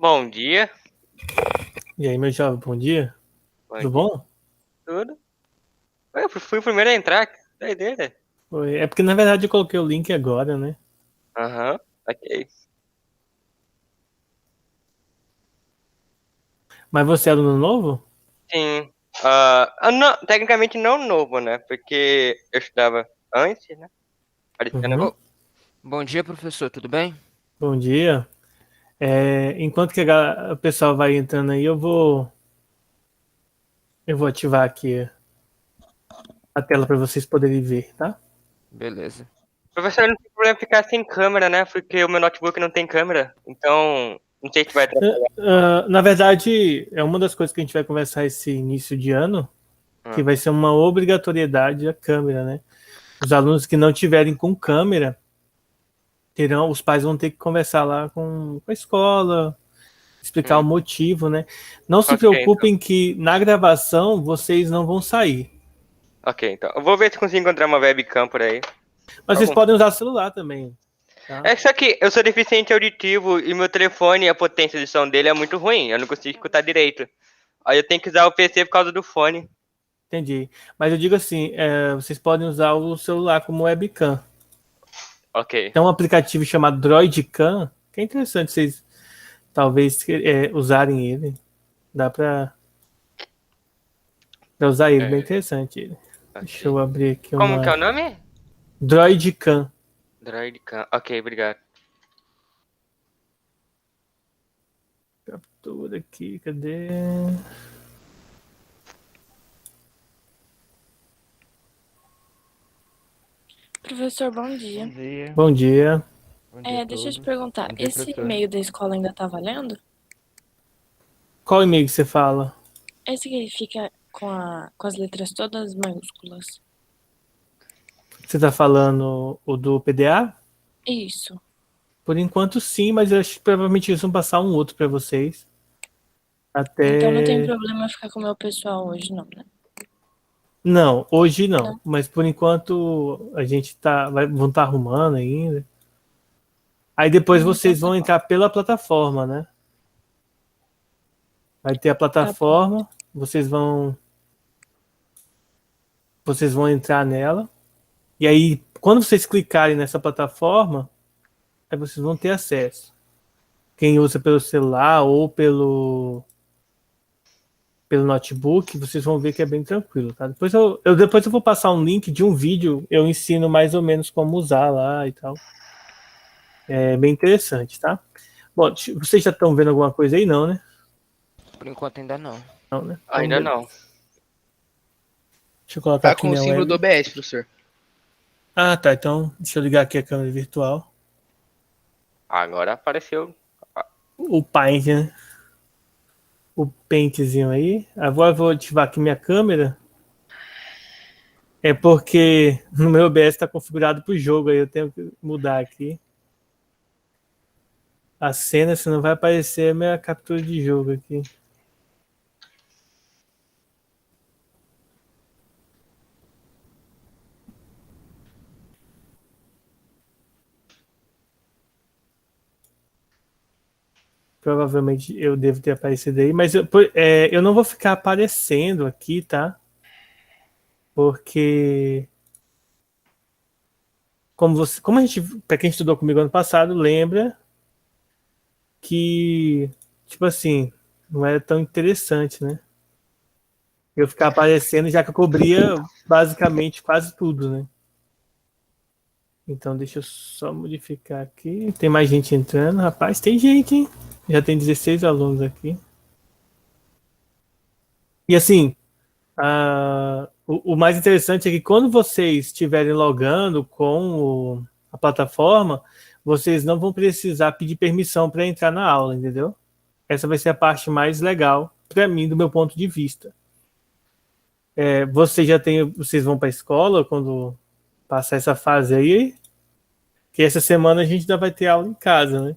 Bom dia. E aí, meu jovem, bom dia. Bom Tudo dia. bom? Tudo? Eu fui o primeiro a entrar. Que doideira. Oi. É porque, na verdade, eu coloquei o link agora, né? Aham. Ok. Mas você é aluno novo? Sim. Não, tecnicamente não novo, né? Porque eu estudava antes, né? Parecendo. Uhum. Bom dia, professor, tudo bem? Bom dia. Enquanto que o pessoal vai entrando aí, eu vou ativar aqui a tela para vocês poderem ver, tá? Beleza. Professor, não tem problema ficar sem câmera, né? Porque o meu notebook não tem câmera. Então, não sei se vai atrapalhar. Na verdade, é uma das coisas que a gente vai conversar esse início de ano, que Ah, vai ser uma obrigatoriedade a câmera, né? Os alunos que não tiverem com câmera, os pais vão ter que conversar lá com a escola, explicar o hum. motivo, né? Não se Ok, então. preocupem que na gravação vocês não vão sair. Ok, então. Eu vou ver se consigo encontrar uma webcam por aí. Mas vocês Algum. podem usar celular também, tá? É só que eu sou deficiente auditivo e meu telefone, a potência de som dele é muito ruim. Eu não consigo escutar direito. Aí eu tenho que usar o PC por causa do fone. Entendi. Mas eu digo assim, vocês podem usar o celular como webcam. Ok. Tem um aplicativo chamado Droidcam, que é interessante vocês talvez usarem ele. Dá pra usar ele, bem É, interessante ele. Deixa eu ok. abrir aqui Como que é o uma nome? Droidcam. Droidcam. Ok, obrigado. Captura aqui, cadê? Professor, bom Bom dia. dia. Bom dia. Bom dia a Deixa eu te todos. perguntar, Bom dia, esse professor. e-mail da escola ainda tá valendo? Qual e-mail que você fala? Esse que fica com as letras todas maiúsculas. Você tá falando o do PDA? Isso. Por enquanto sim, mas eu acho que provavelmente eles vão passar um outro para vocês. Então não tem Até. problema ficar com o meu pessoal hoje, não, né? Não, hoje não. Não? Mas por enquanto a gente vão estar arrumando ainda. Aí depois Então vocês tá vão bom. entrar pela plataforma, né? Vai ter a Tá bom. plataforma, vocês vão entrar nela. E aí, quando vocês clicarem nessa plataforma, aí vocês vão ter acesso. Quem usa pelo celular ou pelo notebook, vocês vão ver que é bem tranquilo, tá? Depois eu vou passar um link de um vídeo, eu ensino mais ou menos como usar lá e tal. É bem interessante, tá? Bom, vocês já estão vendo alguma coisa aí? Não, né? Por enquanto ainda não. Não, né? Então, Ainda beleza. não. Deixa eu colocar Tá aqui com o minha símbolo do web. OBS, professor. Ah, tá. Então, deixa eu ligar aqui a câmera virtual. Agora apareceu. O Paint, né? O Paintzinho aí. Agora eu vou ativar aqui minha câmera. É porque no meu OBS está configurado para o jogo, aí eu tenho que mudar aqui a cena, senão vai aparecer a minha captura de jogo aqui. Provavelmente eu devo ter aparecido aí, mas eu não vou ficar aparecendo aqui, tá? Porque como a gente, para quem estudou comigo ano passado, lembra que, tipo assim, não era tão interessante, né? Eu ficar aparecendo, já que eu cobria basicamente quase tudo, né? Então deixa eu só modificar aqui. Tem mais gente entrando. Rapaz, tem gente, hein? Já tem 16 alunos aqui. E assim, o mais interessante é que quando vocês estiverem logando com a plataforma, vocês não vão precisar pedir permissão para entrar na aula, entendeu? Essa vai ser a parte mais legal para mim, do meu ponto de vista. Vocês vão para a escola quando passar essa fase aí, que essa semana a gente ainda vai ter aula em casa, né?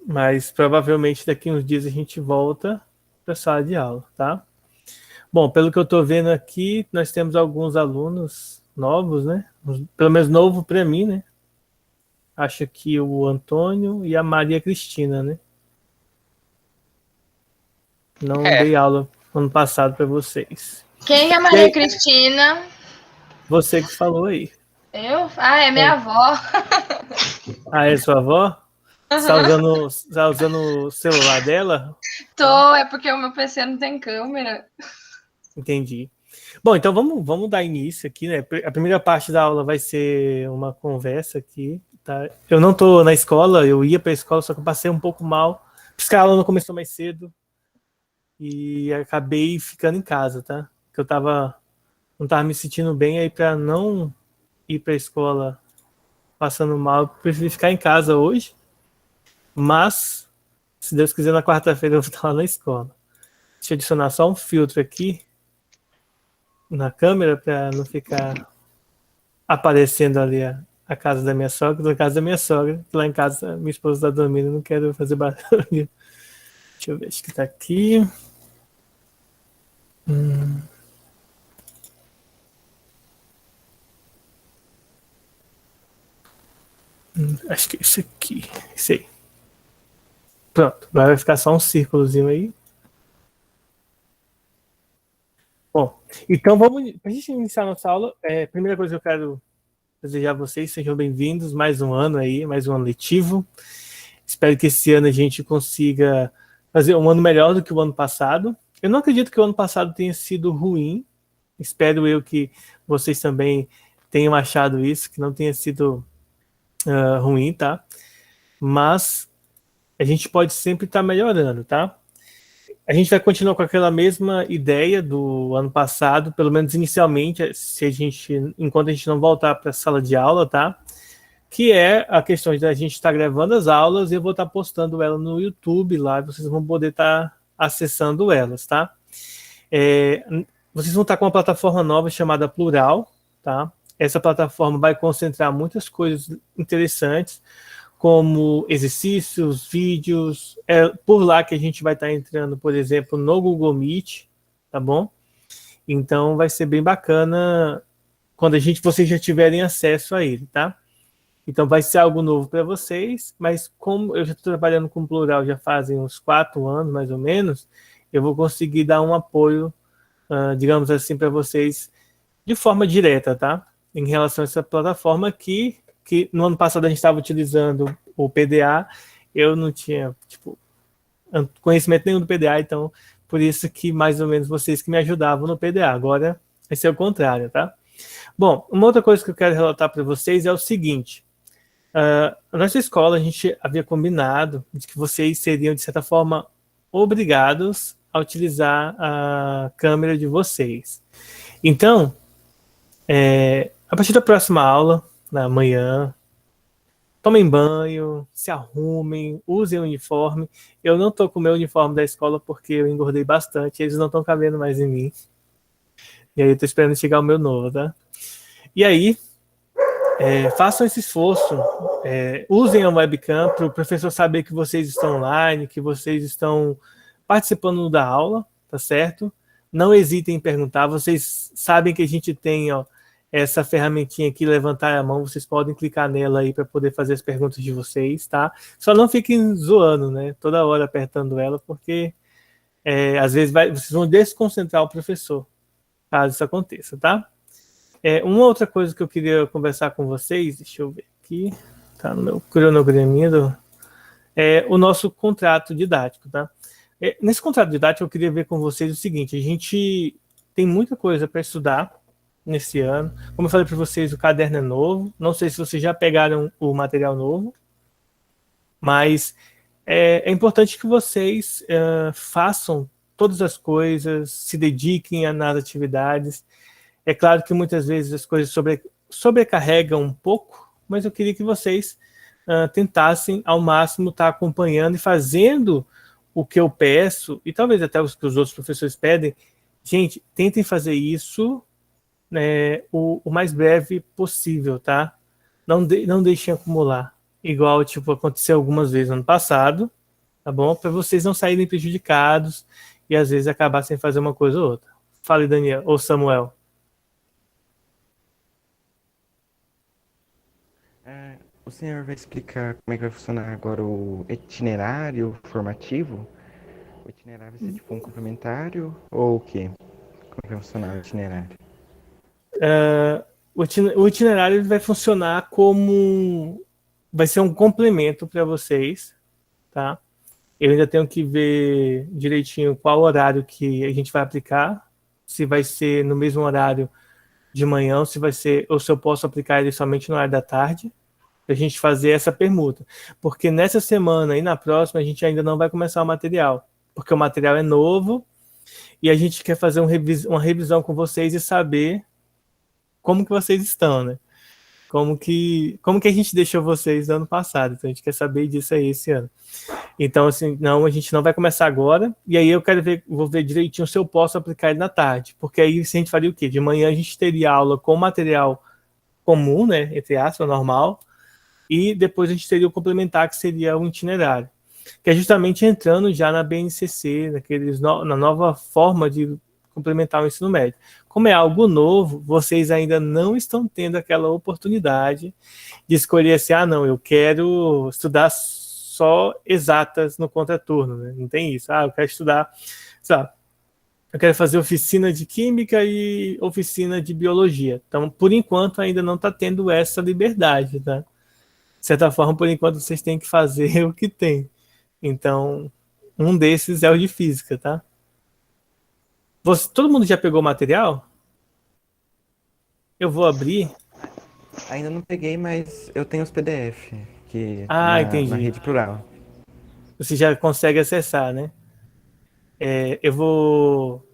Mas provavelmente daqui uns dias a gente volta para a sala de aula, tá? Bom, pelo que eu estou vendo aqui, nós temos alguns alunos novos, né? Pelo menos novo para mim, né? Acho que o Antônio e a Maria Cristina, né? Não É, dei aula ano passado para vocês. Quem é E Maria aí, Cristina? você que falou aí. Eu? Ah, é minha É. avó. Ah, é sua avó? Tá usando o celular dela? Tô, é porque o meu PC não tem câmera. Entendi. Bom, então vamos dar início aqui, né? A primeira parte da aula vai ser uma conversa aqui, tá? Eu não tô na escola, eu ia para a escola, só que eu passei um pouco mal. Por isso que a aula não começou mais cedo e acabei ficando em casa, tá? Porque não tava me sentindo bem, aí para não ir para a escola passando mal, eu preferi ficar em casa hoje. Mas, se Deus quiser, na quarta-feira eu vou estar lá na escola. Deixa eu adicionar só um filtro aqui na câmera para não ficar aparecendo ali a casa da minha sogra, a casa da minha sogra, que lá em casa minha esposa está dormindo, não quero fazer barulho. Deixa eu ver, acho que tá aqui. Acho que é isso aqui. Isso aí. Pronto, agora vai ficar só um círculozinho aí. Bom, então vamos. Para a gente iniciar a nossa aula, primeira coisa que eu quero desejar a vocês, sejam bem-vindos, mais um ano aí, mais um ano letivo. Espero que esse ano a gente consiga fazer um ano melhor do que o ano passado. Eu não acredito que o ano passado tenha sido ruim. Espero eu que vocês também tenham achado isso, que não tenha sido ruim, tá? Mas a gente pode sempre estar melhorando, tá? A gente vai continuar com aquela mesma ideia do ano passado, pelo menos inicialmente, enquanto a gente não voltar para a sala de aula, tá? Que é a questão de a gente estar gravando as aulas e eu vou estar postando ela no YouTube lá, vocês vão poder estar acessando elas, tá? Vocês vão estar com uma plataforma nova chamada Plural, tá? Essa plataforma vai concentrar muitas coisas interessantes, como exercícios, vídeos. É por lá que a gente vai estar entrando, por exemplo, no Google Meet, tá bom? Então vai ser bem bacana quando vocês já tiverem acesso a ele, tá? Então vai ser algo novo para vocês, mas como eu já estou trabalhando com Plural já fazem uns 4 anos, mais ou menos, eu vou conseguir dar um apoio, digamos assim, para vocês de forma direta, tá? Em relação a essa plataforma que no ano passado a gente estava utilizando o PDA, eu não tinha, conhecimento nenhum do PDA, então por isso que mais ou menos vocês que me ajudavam no PDA. Agora vai ser o contrário, tá? Bom, uma outra coisa que eu quero relatar para vocês é o seguinte. Na nossa escola, a gente havia combinado de que vocês seriam, de certa forma, obrigados a utilizar a câmera de vocês. Então, a partir da próxima aula, na manhã, tomem banho, se arrumem, usem o uniforme. Eu não estou com o meu uniforme da escola porque eu engordei bastante, eles não estão cabendo mais em mim. E aí eu estou esperando chegar o meu novo, tá? E aí, façam esse esforço, usem a webcam para o professor saber que vocês estão online, que vocês estão participando da aula, tá certo? Não hesitem em perguntar, vocês sabem que a gente tem essa ferramentinha aqui, levantar a mão, vocês podem clicar nela aí para poder fazer as perguntas de vocês, tá? Só não fiquem zoando, né? Toda hora apertando ela, porque às vezes vocês vão desconcentrar o professor, caso isso aconteça, tá? Uma outra coisa que eu queria conversar com vocês, deixa eu ver aqui, tá no meu cronograminha, é o nosso contrato didático, tá? Nesse contrato didático eu queria ver com vocês o seguinte, a gente tem muita coisa para estudar nesse ano. Como eu falei para vocês, o caderno é novo, não sei se vocês já pegaram o material novo, mas é importante que vocês façam todas as coisas, se dediquem nas atividades. É claro que muitas vezes as coisas sobrecarregam um pouco, mas eu queria que vocês tentassem ao máximo estar acompanhando e fazendo o que eu peço, e talvez até os que os outros professores pedem. Gente, tentem fazer isso o mais breve possível, tá? Não deixem acumular, igual aconteceu algumas vezes no ano passado, tá bom? Para vocês não saírem prejudicados e às vezes acabar sem fazer uma coisa ou outra. Fale, Daniel, ou Samuel. O senhor vai explicar como é que vai funcionar agora o itinerário formativo? O itinerário vai ser tipo um complementário ou o quê? Como é que vai funcionar o itinerário? O itinerário ele vai funcionar como... Vai ser um complemento para vocês, tá? Eu ainda tenho que ver direitinho qual horário que a gente vai aplicar, se vai ser no mesmo horário de manhã, ou se vai ser, ou se eu posso aplicar ele somente no horário da tarde, para a gente fazer essa permuta. Porque nessa semana e na próxima a gente ainda não vai começar o material, porque o material é novo e a gente quer fazer uma revisão com vocês e saber como que vocês estão, né? Como que a gente deixou vocês no ano passado. Então a gente quer saber disso aí esse ano. Então, assim, não, a gente não vai começar agora. E aí eu quero ver, vou ver direitinho se eu posso aplicar ele na tarde. Porque aí se a gente faria o quê? De manhã a gente teria aula com material comum, né? Entre aspas, normal. E depois a gente teria o complementar, que seria o itinerário. Que é justamente entrando já na BNCC, na nova forma de complementar o ensino médio. Como é algo novo, vocês ainda não estão tendo aquela oportunidade de escolher assim, não, eu quero estudar só exatas no contraturno, né? Não tem isso. Eu quero estudar, sabe, eu quero fazer oficina de química e oficina de biologia. Então, por enquanto, ainda não está tendo essa liberdade, tá? De certa forma, por enquanto, vocês têm que fazer o que tem. Então, um desses é o de física, tá? Todo mundo já pegou o material? Eu vou abrir. Ainda não peguei, mas eu tenho os PDF que na Entendi. rede plural. Você já consegue acessar, né? Eu vou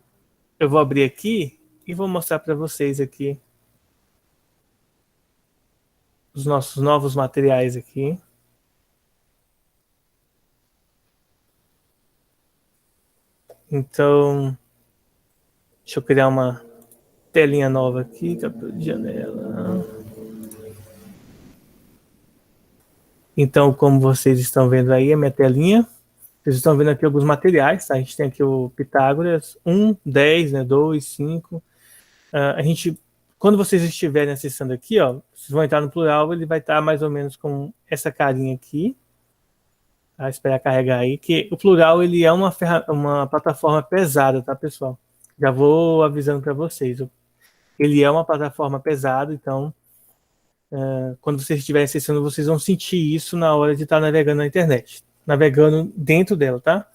abrir aqui e vou mostrar para vocês aqui os nossos novos materiais aqui. Então, deixa eu criar uma telinha nova aqui, captura de janela. Então, como vocês estão vendo aí, a minha telinha, vocês estão vendo aqui alguns materiais, tá? A gente tem aqui o Pitágoras 1, 10, né, 2, 5. Quando vocês estiverem acessando aqui, ó, vocês vão entrar no plural, ele vai estar mais ou menos com essa carinha aqui. Tá? Esperar carregar aí, que o plural ele é uma plataforma pesada, tá, pessoal? Já vou avisando para vocês. Ele é uma plataforma pesada, então quando vocês estiverem acessando, vocês vão sentir isso na hora de estar navegando na internet, navegando dentro dela, tá?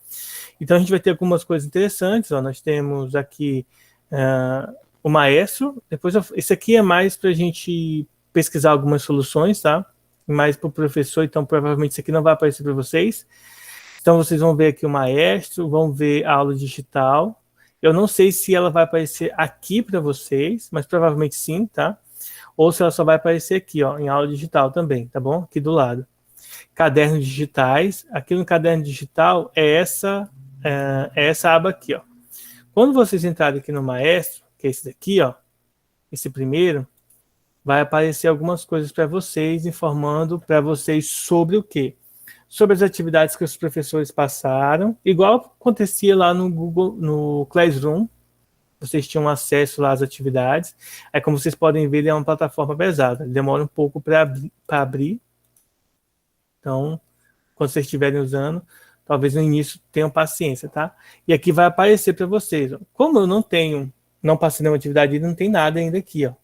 Então a gente vai ter algumas coisas interessantes, ó. Nós temos aqui o Maestro, depois esse aqui é mais para a gente pesquisar algumas soluções, tá? Mais para o professor, então provavelmente isso aqui não vai aparecer para vocês. Então vocês vão ver aqui o Maestro, vão ver a aula digital. Eu não sei se ela vai aparecer aqui para vocês, mas provavelmente sim, tá? Ou se ela só vai aparecer aqui, ó, em aula digital também, tá bom? Aqui do lado. Cadernos digitais. Aqui no caderno digital é essa aba aqui, ó. Quando vocês entrarem aqui no Maestro, que é esse daqui, ó, esse primeiro, vai aparecer algumas coisas para vocês, informando para vocês sobre o quê? Sobre as atividades que os professores passaram, igual acontecia lá no Google, no Classroom, vocês tinham acesso lá às atividades. Aí, como vocês podem ver, ele é uma plataforma pesada, demora um pouco para abrir. Então, quando vocês estiverem usando, talvez no início tenham paciência, tá? E aqui vai aparecer para vocês, ó. Como eu não passei nenhuma atividade, não tem nada ainda aqui, ó.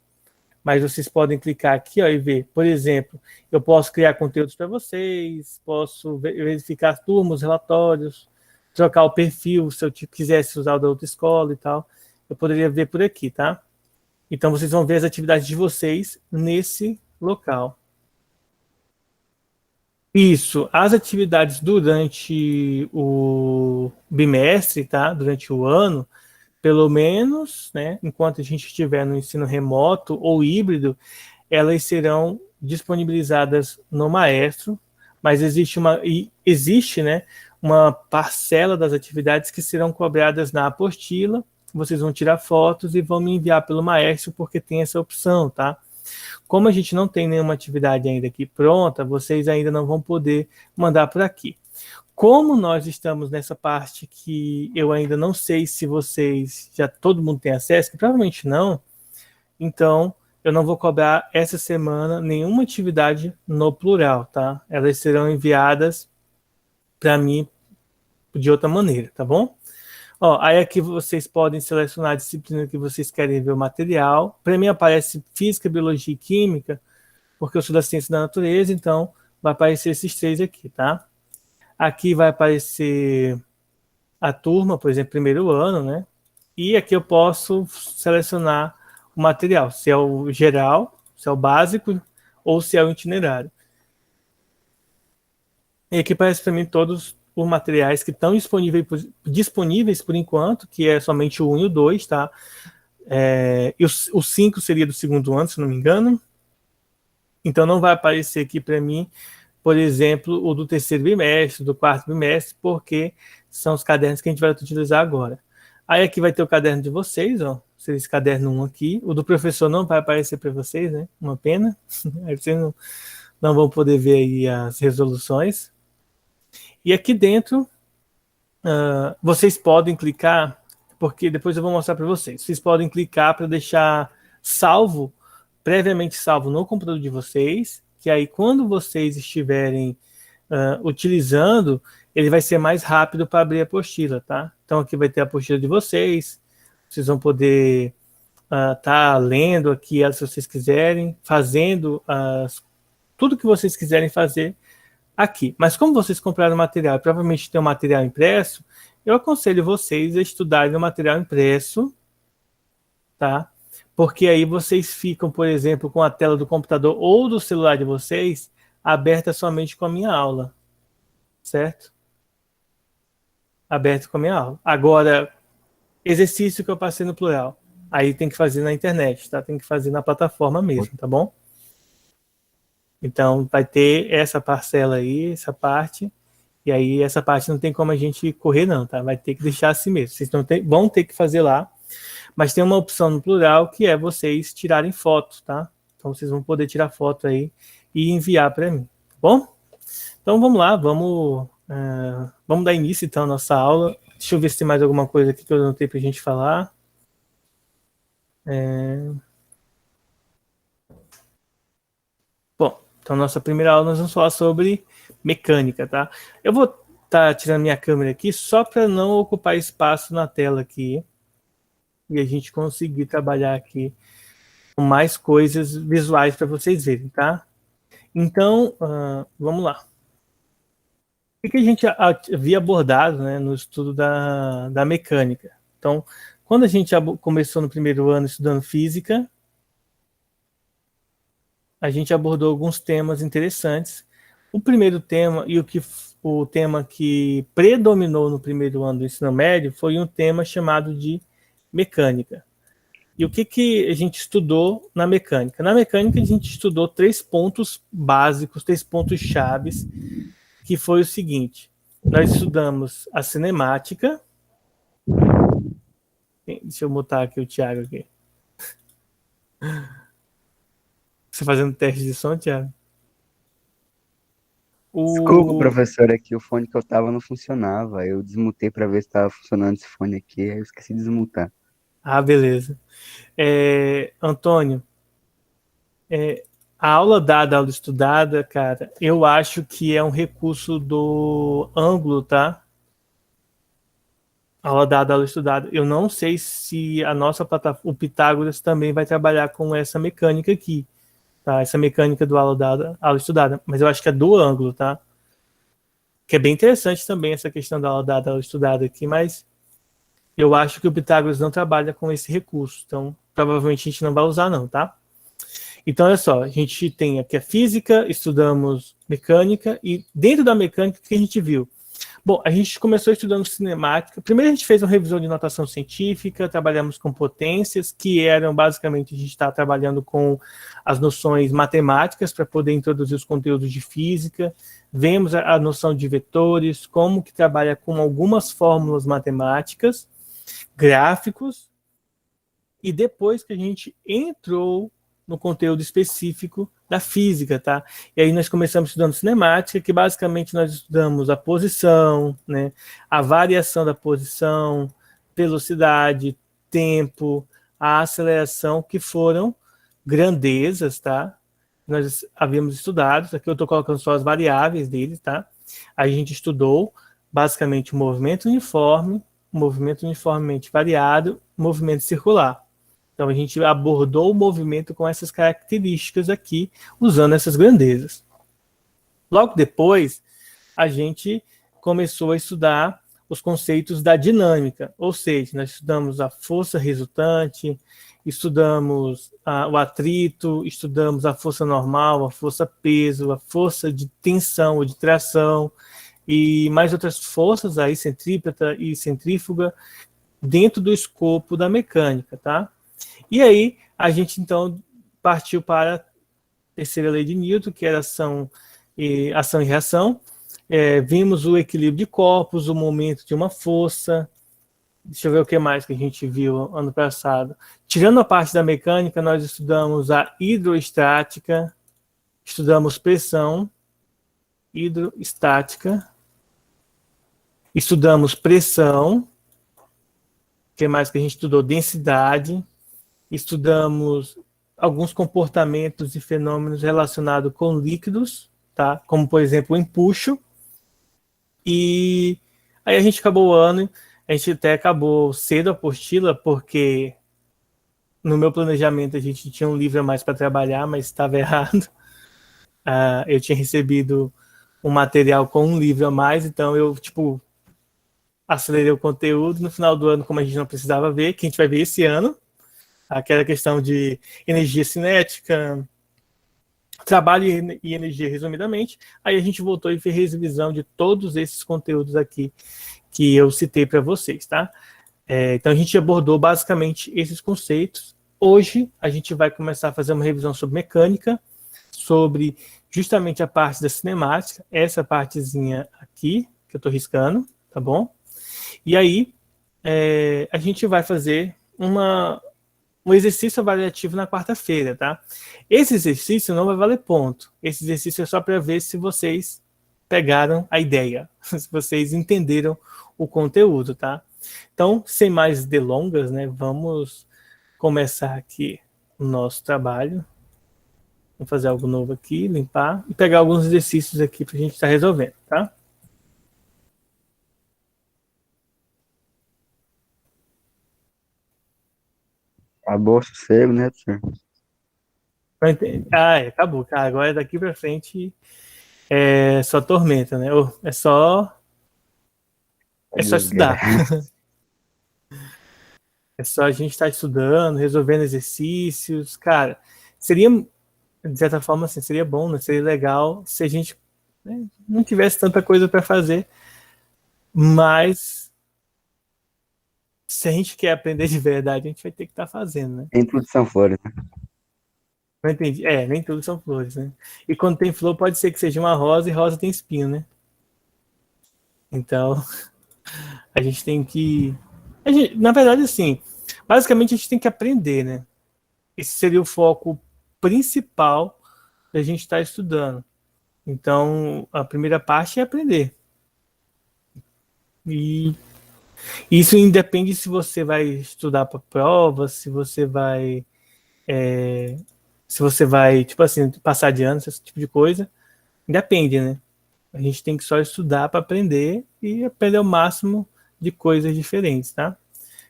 Mas vocês podem clicar aqui, ó, e ver. Por exemplo, eu posso criar conteúdos para vocês, posso verificar turmas, relatórios, trocar o perfil, se eu quisesse usar o da outra escola e tal. Eu poderia ver por aqui, tá? Então, vocês vão ver as atividades de vocês nesse local. Isso, as atividades durante o bimestre, tá? Durante o ano, pelo menos, né, enquanto a gente estiver no ensino remoto ou híbrido, elas serão disponibilizadas no Maestro, mas existe, né, uma parcela das atividades que serão cobradas na apostila. Vocês vão tirar fotos e vão me enviar pelo Maestro, porque tem essa opção, tá? Como a gente não tem nenhuma atividade ainda aqui pronta, vocês ainda não vão poder mandar por aqui. Como nós estamos nessa parte que eu ainda não sei se vocês todo mundo tem acesso, que provavelmente não, então eu não vou cobrar essa semana nenhuma atividade no plural, tá? Elas serão enviadas para mim de outra maneira, tá bom? Ó, aí aqui vocês podem selecionar a disciplina que vocês querem ver o material. Para mim aparece Física, Biologia e Química, porque eu sou da Ciência da Natureza, então vai aparecer esses 3 aqui, tá? Aqui vai aparecer a turma, por exemplo, primeiro ano, né? E aqui eu posso selecionar o material, se é o geral, se é o básico ou se é o itinerário. E aqui aparece para mim todos os materiais que estão disponíveis por enquanto, que é somente o 1 e o 2, tá? E o 5 seria do segundo ano, se não me engano. Então não vai aparecer aqui para mim, por exemplo, o do terceiro bimestre, do quarto bimestre, porque são os cadernos que a gente vai utilizar agora. Aí aqui vai ter o caderno de vocês, ó. Seria esse caderno 1 aqui. O do professor não vai aparecer para vocês, né? Uma pena. Aí vocês não vão poder ver aí as resoluções. E aqui dentro, vocês podem clicar, porque depois eu vou mostrar para vocês. Vocês podem clicar para deixar salvo, previamente salvo no computador de vocês, que aí quando vocês estiverem utilizando, ele vai ser mais rápido para abrir a apostila, tá? Então aqui vai ter a apostila de vocês vão poder tá lendo aqui ela se vocês quiserem, fazendo tudo que vocês quiserem fazer aqui. Mas como vocês compraram material, provavelmente tem um material impresso, eu aconselho vocês a estudarem o material impresso, tá? Porque aí vocês ficam, por exemplo, com a tela do computador ou do celular de vocês aberta somente com a minha aula, certo? Aberto com a minha aula. Agora, exercício que eu passei no plural, aí tem que fazer na internet, tá? Tem que fazer na plataforma mesmo, tá bom? Então, vai ter essa parcela aí, essa parte, e aí essa parte não tem como a gente correr não, tá? Vai ter que deixar assim mesmo. Vocês vão ter que fazer lá, mas tem uma opção no plural que é vocês tirarem fotos, tá? Então, vocês vão poder tirar foto aí e enviar para mim, tá bom? Então, vamos lá, vamos dar início, então, à nossa aula. Deixa eu ver se tem mais alguma coisa aqui que eu anotei para a gente falar. Bom, então, nossa primeira aula nós vamos falar sobre mecânica, tá? Eu vou estar tirando minha câmera aqui só para não ocupar espaço na tela aqui e a gente conseguir trabalhar aqui com mais coisas visuais para vocês verem, tá? Então, vamos lá. O que a gente havia abordado, né, no estudo da mecânica? Então, quando a gente começou no primeiro ano estudando física, a gente abordou alguns temas interessantes. O primeiro tema, e o tema que predominou no primeiro ano do ensino médio, foi um tema chamado de mecânica. E o que a gente estudou na mecânica? Na mecânica, a gente estudou 3 pontos básicos, 3 pontos chaves, que foi o seguinte: nós estudamos a cinemática. Deixa eu mutar aqui o Thiago aqui. Você fazendo teste de som, Thiago? Desculpa, professor, aqui o fone que eu tava não funcionava. Eu desmutei para ver se estava funcionando esse fone aqui, aí eu esqueci de desmutar. Ah, beleza. Antônio, a aula dada, a aula estudada, cara, eu acho que é um recurso do ângulo, tá? Aula dada, aula estudada. Eu não sei se a nossa plataforma, o Pitágoras, também vai trabalhar com essa mecânica aqui, tá? Essa mecânica do aula dada, aula estudada. Mas eu acho que é do ângulo, tá? Que é bem interessante também essa questão da aula dada, aula estudada aqui, mas eu acho que o Pitágoras não trabalha com esse recurso. Então, provavelmente a gente não vai usar não, tá? Então, olha só, a gente tem aqui a física, estudamos mecânica, e dentro da mecânica, o que a gente viu? Bom, a gente começou estudando cinemática. Primeiro a gente fez uma revisão de notação científica, trabalhamos com potências, que eram basicamente, a gente está trabalhando com as noções matemáticas para poder introduzir os conteúdos de física. Vemos a noção de vetores, como que trabalha com algumas fórmulas matemáticas, gráficos, e depois que a gente entrou no conteúdo específico da física, tá? E aí nós começamos estudando cinemática, que basicamente nós estudamos a posição, né, a variação da posição, velocidade, tempo, a aceleração, que foram grandezas, tá? Nós havíamos estudado, aqui eu estou colocando só as variáveis deles, tá? A gente estudou basicamente o movimento uniformemente variado, movimento circular. Então a gente abordou o movimento com essas características aqui, usando essas grandezas. Logo depois, a gente começou a estudar os conceitos da dinâmica, ou seja, nós estudamos a força resultante, estudamos o atrito, estudamos a força normal, a força peso, a força de tensão ou de tração, e mais outras forças aí, centrípeta e centrífuga, dentro do escopo da mecânica, tá? E aí, a gente então partiu para a terceira lei de Newton, que era ação e reação. Vimos o equilíbrio de corpos, o momento de uma força. Deixa eu ver o que mais que a gente viu ano passado. Tirando a parte da mecânica, nós estudamos a hidroestática, estudamos pressão, hidroestática, estudamos pressão, o que mais que a gente estudou? Densidade, estudamos alguns comportamentos e fenômenos relacionados com líquidos, tá? Como, por exemplo, o empuxo. E aí a gente acabou o ano, a gente até acabou cedo a apostila, porque no meu planejamento a gente tinha um livro a mais para trabalhar, mas estava errado. Eu tinha recebido um material com um livro a mais, então eu, acelerei o conteúdo. No final do ano, como a gente não precisava ver, que a gente vai ver esse ano, aquela questão de energia cinética, trabalho e energia, resumidamente. Aí a gente voltou e fez revisão de todos esses conteúdos aqui que eu citei para vocês, tá? Então a gente abordou basicamente esses conceitos. Hoje a gente vai começar a fazer uma revisão sobre mecânica, sobre justamente a parte da cinemática, essa partezinha aqui, que eu estou riscando, tá bom? E aí a gente vai fazer um exercício avaliativo na quarta-feira, tá? Esse exercício não vai valer ponto. Esse exercício é só para ver se vocês pegaram a ideia, se vocês entenderam o conteúdo, tá? Então, sem mais delongas, né? Vamos começar aqui o nosso trabalho. Vamos fazer algo novo aqui, limpar e pegar alguns exercícios aqui para a gente estar resolvendo, tá? Acabou o sossego, né, professor? Acabou. Agora daqui para frente é só tormenta, né? É só estudar. É só a gente estar estudando, resolvendo exercícios. Cara, seria, de certa forma, assim, seria bom, né? Seria legal se a gente, né, não tivesse tanta coisa para fazer, mas se a gente quer aprender de verdade, a gente vai ter que estar fazendo, né? Nem tudo são flores, né? Não entendi. Nem tudo são flores, né? E quando tem flor, pode ser que seja uma rosa e rosa tem espinho, né? Então, a gente tem que... na verdade, assim, basicamente a gente tem que aprender, né? Esse seria o foco principal da gente estar estudando. Então, a primeira parte é aprender. E isso independe se você vai estudar para prova, se você vai passar de ano, esse tipo de coisa. Depende, né? A gente tem que só estudar para aprender e aprender o máximo de coisas diferentes, tá?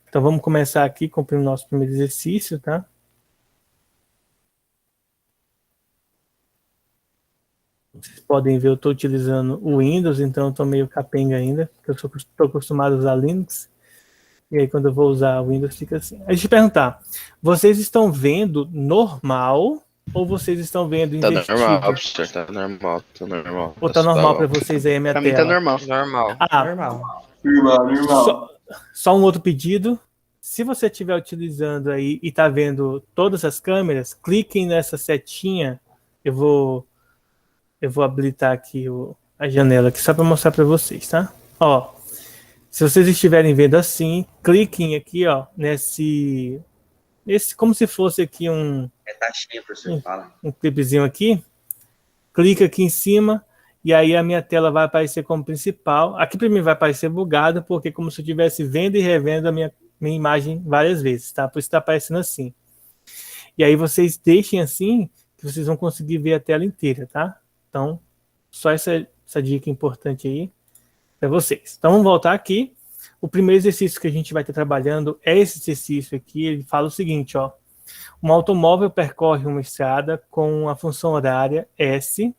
Então vamos começar aqui com o nosso primeiro exercício, tá? Vocês podem ver, eu estou utilizando o Windows, então eu estou meio capenga ainda, porque eu estou acostumado a usar Linux. E aí quando eu vou usar o Windows fica assim. A gente perguntar, vocês estão vendo normal ou vocês estão vendo invertido? Tá normal, professor, tá normal. Ou tá normal para vocês aí a minha Pra tela? mim tá normal. Normal. Normal. Só um outro pedido. Se você estiver utilizando aí e tá vendo todas as câmeras, cliquem nessa setinha. Eu vou habilitar aqui a janela aqui só para mostrar para vocês, tá? Ó, se vocês estiverem vendo assim, cliquem aqui, ó, nesse como se fosse aqui um clipezinho aqui. Clica aqui em cima e aí a minha tela vai aparecer como principal. Aqui para mim vai aparecer bugado, porque como se eu estivesse vendo e revendo a minha imagem várias vezes, tá? Por isso está aparecendo assim. E aí vocês deixem assim, que vocês vão conseguir ver a tela inteira, tá? Então, só essa dica importante aí para vocês. Então, vamos voltar aqui. O primeiro exercício que a gente vai estar trabalhando é esse exercício aqui. Ele fala o seguinte, ó. Um automóvel percorre uma estrada com a função horária S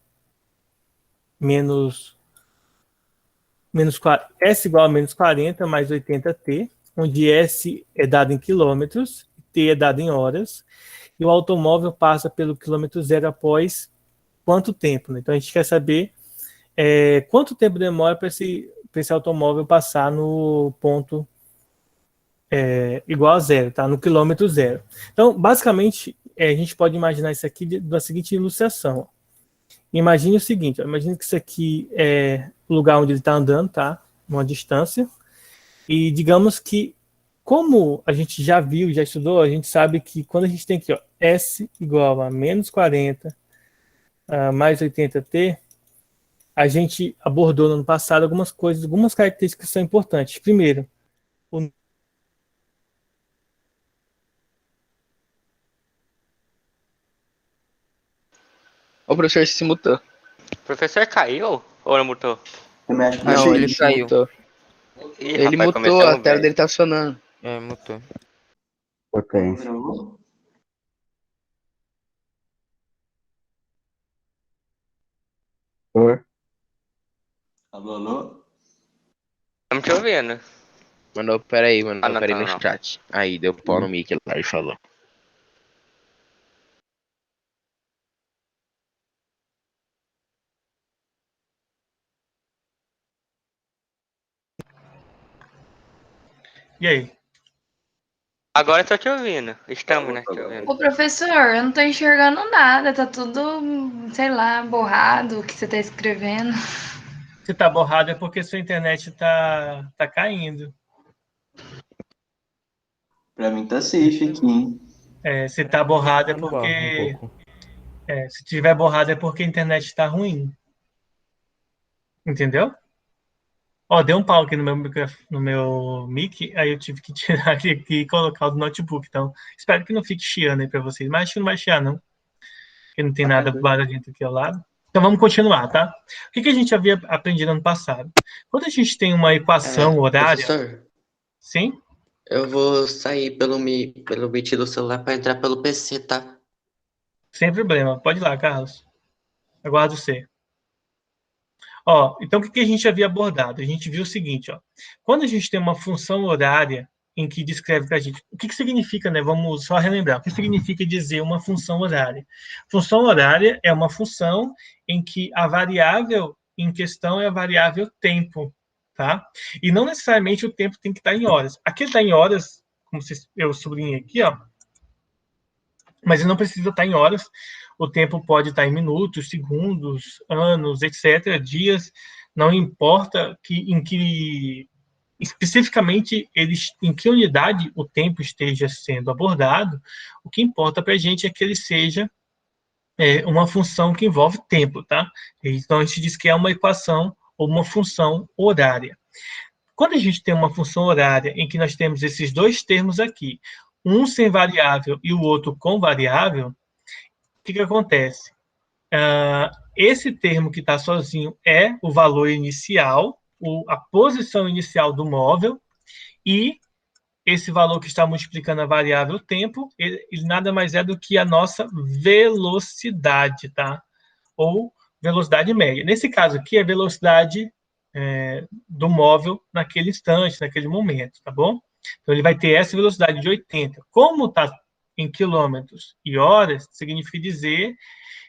S igual a menos 40 mais 80t, onde S é dado em quilômetros, T é dado em horas, e o automóvel passa pelo quilômetro zero após quanto tempo, né? Então a gente quer saber quanto tempo demora para esse automóvel passar no ponto igual a zero, tá? No quilômetro zero. Então, basicamente, a gente pode imaginar isso aqui da seguinte ilustração. Ó. Imagine o seguinte, ó, imagine que isso aqui é o lugar onde ele está andando, tá? Uma distância. E digamos que, como a gente já viu, já estudou, a gente sabe que quando a gente tem aqui, ó, S igual a menos 40 mais 80t, a gente abordou no ano passado algumas coisas, algumas características que são importantes. Primeiro, O professor se mutou. O professor caiu ou não mutou? Não, ele caiu. Mutou. Ih, Ele rapaz, mutou, começamos a tela bem. dele tá funcionando. Mutou. Potência. Por? Alô, alô? Estamos te ouvindo. Mandou, peraí, mano. Ah, não, Peraí tá, no não. chat. Aí, deu pau no mic lá e falou. e aí? Agora estou te ouvindo. Estamos, né? Te ouvindo. Ô, professor, eu não tô enxergando nada. Tá tudo, sei lá, borrado o que você tá escrevendo. Se tá borrado é porque sua internet tá caindo. Pra mim tá safe aqui, hein? Se tá borrado é Um porque... pouco. se tiver borrado é porque a internet tá ruim. Entendeu? Ó, deu um pau aqui no meu mic, aí eu tive que tirar aqui e colocar o do notebook. Então, espero que não fique chiando aí pra vocês. Mas acho que não vai chiar, não. Porque não tem nada barulhento aqui ao lado. Então, vamos continuar, tá? O que a gente havia aprendido ano passado? Quando a gente tem uma equação horária... Professor, Sim? eu vou sair pelo Meet do celular para entrar pelo PC, tá? Sem problema. Pode ir lá, Carlos. Aguardo você. Ó, então, o que a gente havia abordado? A gente viu o seguinte, ó. Quando a gente tem uma função horária em que descreve para a gente... O que significa, né? Vamos só relembrar. O que significa dizer uma função horária? Função horária é uma função em que a variável em questão é a variável tempo, tá? E não necessariamente o tempo tem que estar em horas. Aqui está em horas, como eu sublinhei aqui, ó. Mas ele não precisa estar em horas. O tempo pode estar em minutos, segundos, anos, etc., dias, não importa em que especificamente em que unidade o tempo esteja sendo abordado, o que importa para a gente é que ele seja uma função que envolve tempo, tá? Então a gente diz que é uma equação ou uma função horária. Quando a gente tem uma função horária em que nós temos esses dois termos aqui, um sem variável e o outro com variável, o que acontece? Esse termo que está sozinho é o valor inicial, a posição inicial do móvel, e esse valor que está multiplicando a variável tempo, ele nada mais é do que a nossa velocidade, tá? Ou velocidade média. Nesse caso aqui, é a velocidade do móvel naquele instante, naquele momento, tá bom? Então, ele vai ter essa velocidade de 80. Como está em quilômetros e horas, significa dizer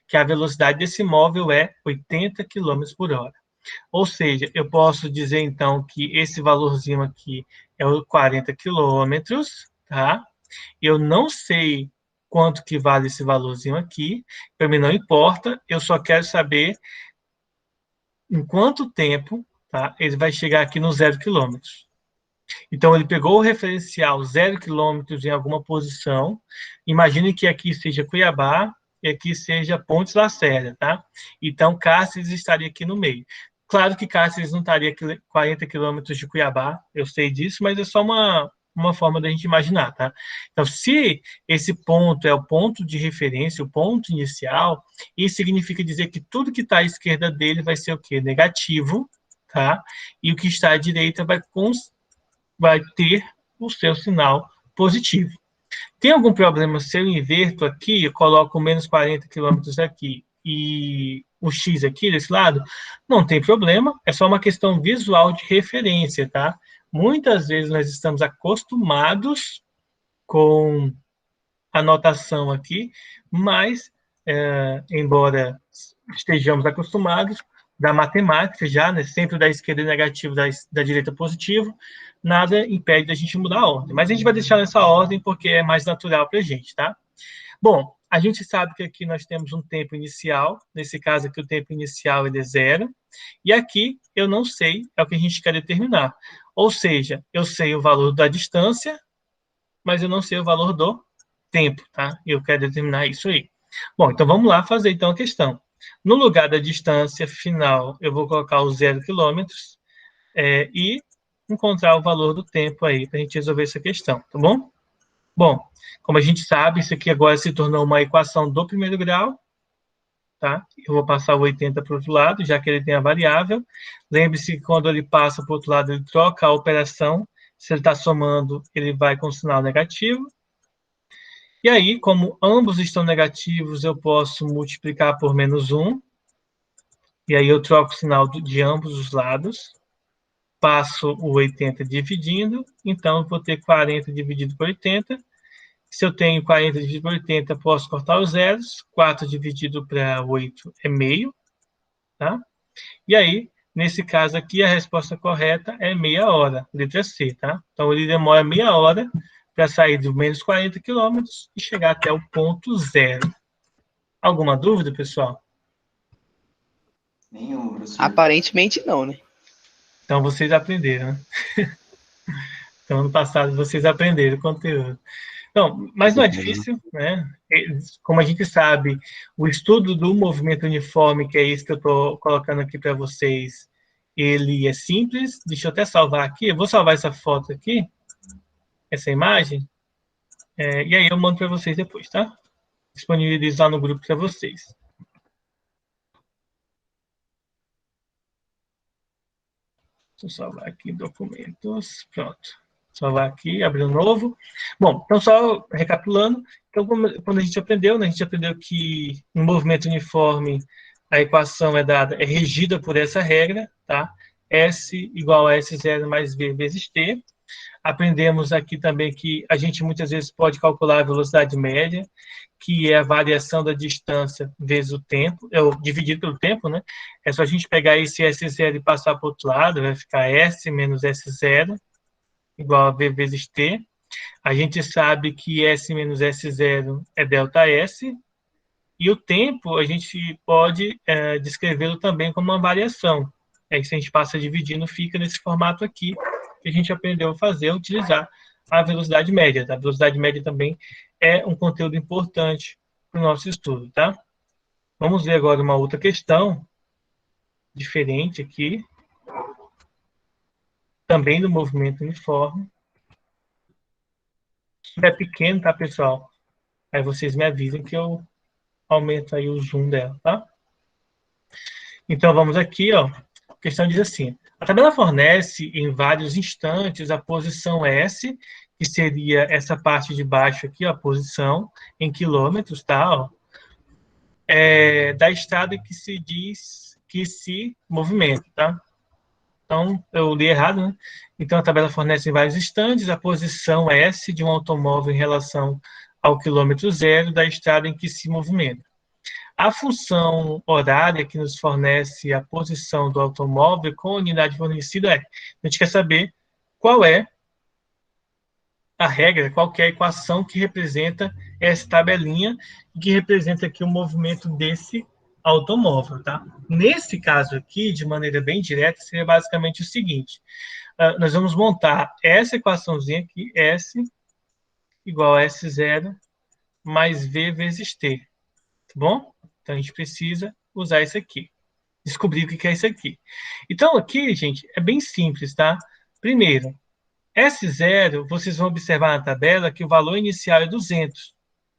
que a velocidade desse móvel é 80 km por hora. Ou seja, eu posso dizer, então, que esse valorzinho aqui é o 40 km, tá? Eu não sei quanto que vale esse valorzinho aqui, para mim não importa, eu só quero saber em quanto tempo, tá? Ele vai chegar aqui no 0 km. Então, ele pegou o referencial 0 km em alguma posição. Imagine que aqui seja Cuiabá e aqui seja Pontes Lacerda, tá? Então, Cáceres estaria aqui no meio. Claro que Cáceres não estaria aqui 40 km de Cuiabá, eu sei disso, mas é só uma forma da gente imaginar, tá? Então, se esse ponto é o ponto de referência, o ponto inicial, isso significa dizer que tudo que está à esquerda dele vai ser o quê? Negativo, tá? E o que está à direita vai ter o seu sinal positivo. Tem algum problema se eu inverto aqui, eu coloco menos 40 quilômetros aqui e o X aqui desse lado? Não tem problema, é só uma questão visual de referência, tá? Muitas vezes nós estamos acostumados com a notação aqui, mas, embora estejamos acostumados, da matemática já, né, sempre da esquerda negativo, da direita positivo, nada impede da gente mudar a ordem. Mas a gente vai deixar nessa ordem porque é mais natural para a gente, tá? Bom, a gente sabe que aqui nós temos um tempo inicial, nesse caso aqui o tempo inicial é de 0, e aqui eu não sei, é o que a gente quer determinar. Ou seja, eu sei o valor da distância, mas eu não sei o valor do tempo, tá? Eu quero determinar isso aí. Bom, então vamos lá fazer então a questão. No lugar da distância final, eu vou colocar os 0 quilômetros e encontrar o valor do tempo aí para a gente resolver essa questão, tá bom? Bom, como a gente sabe, isso aqui agora se tornou uma equação do primeiro grau, tá? Eu vou passar o 80 para o outro lado, já que ele tem a variável. Lembre-se que quando ele passa para o outro lado, ele troca a operação. Se ele está somando, ele vai com sinal negativo. E aí, como ambos estão negativos, eu posso multiplicar por menos 1. E aí eu troco o sinal de ambos os lados. Passo o 80 dividindo. Então, eu vou ter 40 dividido por 80. Se eu tenho 40 dividido por 80, posso cortar os zeros. 4 dividido para 8 é meio. Tá? E aí, nesse caso aqui, a resposta correta é meia hora, letra C. Tá? Então, ele demora meia hora para sair de menos 40 quilômetros e chegar até o ponto 0. Alguma dúvida, pessoal? Nenhum, professor. Aparentemente não, né? Então, vocês aprenderam, né? Então, ano passado, vocês aprenderam o conteúdo. Então, mas não é difícil, né? Como a gente sabe, o estudo do movimento uniforme, que é isso que eu estou colocando aqui para vocês, ele é simples. Deixa eu até salvar aqui. Eu vou salvar essa foto aqui, essa imagem, e aí eu mando para vocês depois, tá? Disponibilizar no grupo para vocês. Deixa eu salvar aqui documentos. Pronto. Salvar aqui, abrir um novo. Bom, então só recapitulando. Então, quando a gente aprendeu, né, a gente aprendeu que no movimento uniforme a equação é regida por essa regra, tá? S igual a S0 mais V vezes T. Aprendemos aqui também que a gente muitas vezes pode calcular a velocidade média, que é a variação da distância vezes o tempo, dividido pelo tempo, né? É só a gente pegar esse S0 e passar para o outro lado, vai ficar S menos S0 igual a V vezes T. A gente sabe que S menos S0 é delta S, e o tempo a gente pode descrevê-lo também como uma variação. Aí, se a gente passa dividindo, fica nesse formato aqui, que a gente aprendeu a fazer, utilizar a velocidade média. Tá? A velocidade média também é um conteúdo importante para o nosso estudo, tá? Vamos ver agora uma outra questão, diferente aqui, também do movimento uniforme. Se é pequeno, tá, pessoal? Aí vocês me avisem que eu aumento aí o zoom dela, tá? Então, vamos aqui, ó. A questão diz assim: a tabela fornece em vários instantes a posição S, que seria essa parte de baixo aqui, ó, a posição em quilômetros, tá? Ó, da estrada que se diz que se movimenta, tá? Então, eu li errado, né? Então, a tabela fornece em vários instantes a posição S de um automóvel em relação ao quilômetro zero da estrada em que se movimenta. A função horária que nos fornece a posição do automóvel com a unidade fornecida a gente quer saber qual é a regra, qual que é a equação que representa essa tabelinha e que representa aqui o movimento desse automóvel, tá? Nesse caso aqui, de maneira bem direta, seria basicamente o seguinte: nós vamos montar essa equaçãozinha aqui, S igual a S0 mais V vezes T, tá bom? Então, a gente precisa usar isso aqui. Descobrir o que é isso aqui. Então, aqui, gente, é bem simples, tá? Primeiro, S0, vocês vão observar na tabela que o valor inicial é 200.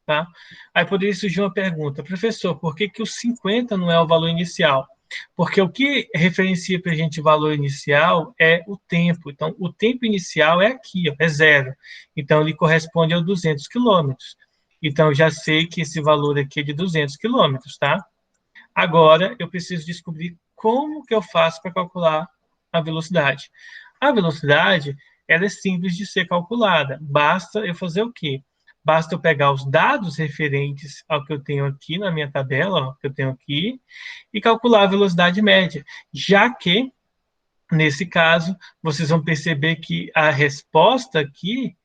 Tá? Aí poderia surgir uma pergunta, professor, por que o 50 não é o valor inicial? Porque o que referencia para a gente o valor inicial é o tempo. Então, o tempo inicial é aqui, ó, é 0. Então, ele corresponde aos 200 quilômetros. Então, eu já sei que esse valor aqui é de 200 quilômetros, tá? Agora, eu preciso descobrir como que eu faço para calcular a velocidade. A velocidade, ela é simples de ser calculada. Basta eu fazer o quê? Basta eu pegar os dados referentes ao que eu tenho aqui na minha tabela, ó, que eu tenho aqui, e calcular a velocidade média, já que, nesse caso, vocês vão perceber que a resposta aqui,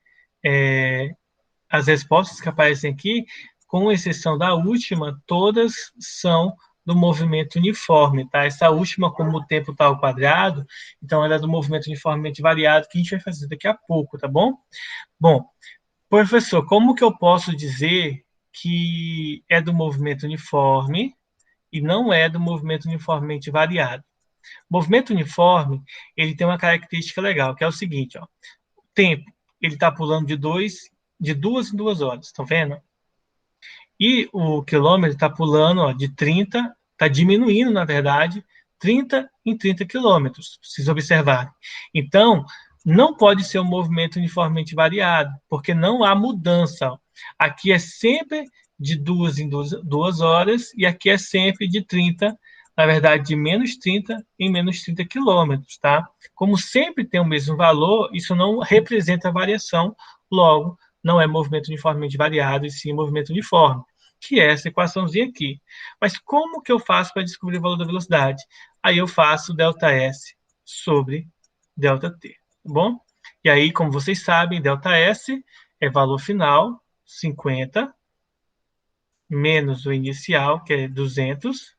as respostas que aparecem aqui, com exceção da última, todas são do movimento uniforme, tá? Essa última, como o tempo está ao quadrado, então ela é do movimento uniformemente variado, que a gente vai fazer daqui a pouco, tá bom? Bom, professor, como que eu posso dizer que é do movimento uniforme e não é do movimento uniformemente variado? O movimento uniforme, ele tem uma característica legal, que é o seguinte, ó. O tempo, ele está pulando de duas em 2 horas, estão vendo? E o quilômetro está pulando, ó, de 30, está diminuindo, na verdade, 30 em 30 quilômetros, vocês observarem. Então, não pode ser um movimento uniformemente variado, porque não há mudança. Ó. Aqui é sempre de 2 em 2 horas, e aqui é sempre de 30, na verdade, de menos 30 em menos 30 quilômetros, tá? Como sempre tem o mesmo valor, isso não representa variação, logo, não é movimento uniformemente variado, e sim movimento uniforme, que é essa equaçãozinha aqui. Mas como que eu faço para descobrir o valor da velocidade? Aí eu faço ΔS sobre ΔT, tá bom? E aí, como vocês sabem, ΔS é valor final, 50, menos o inicial, que é 200,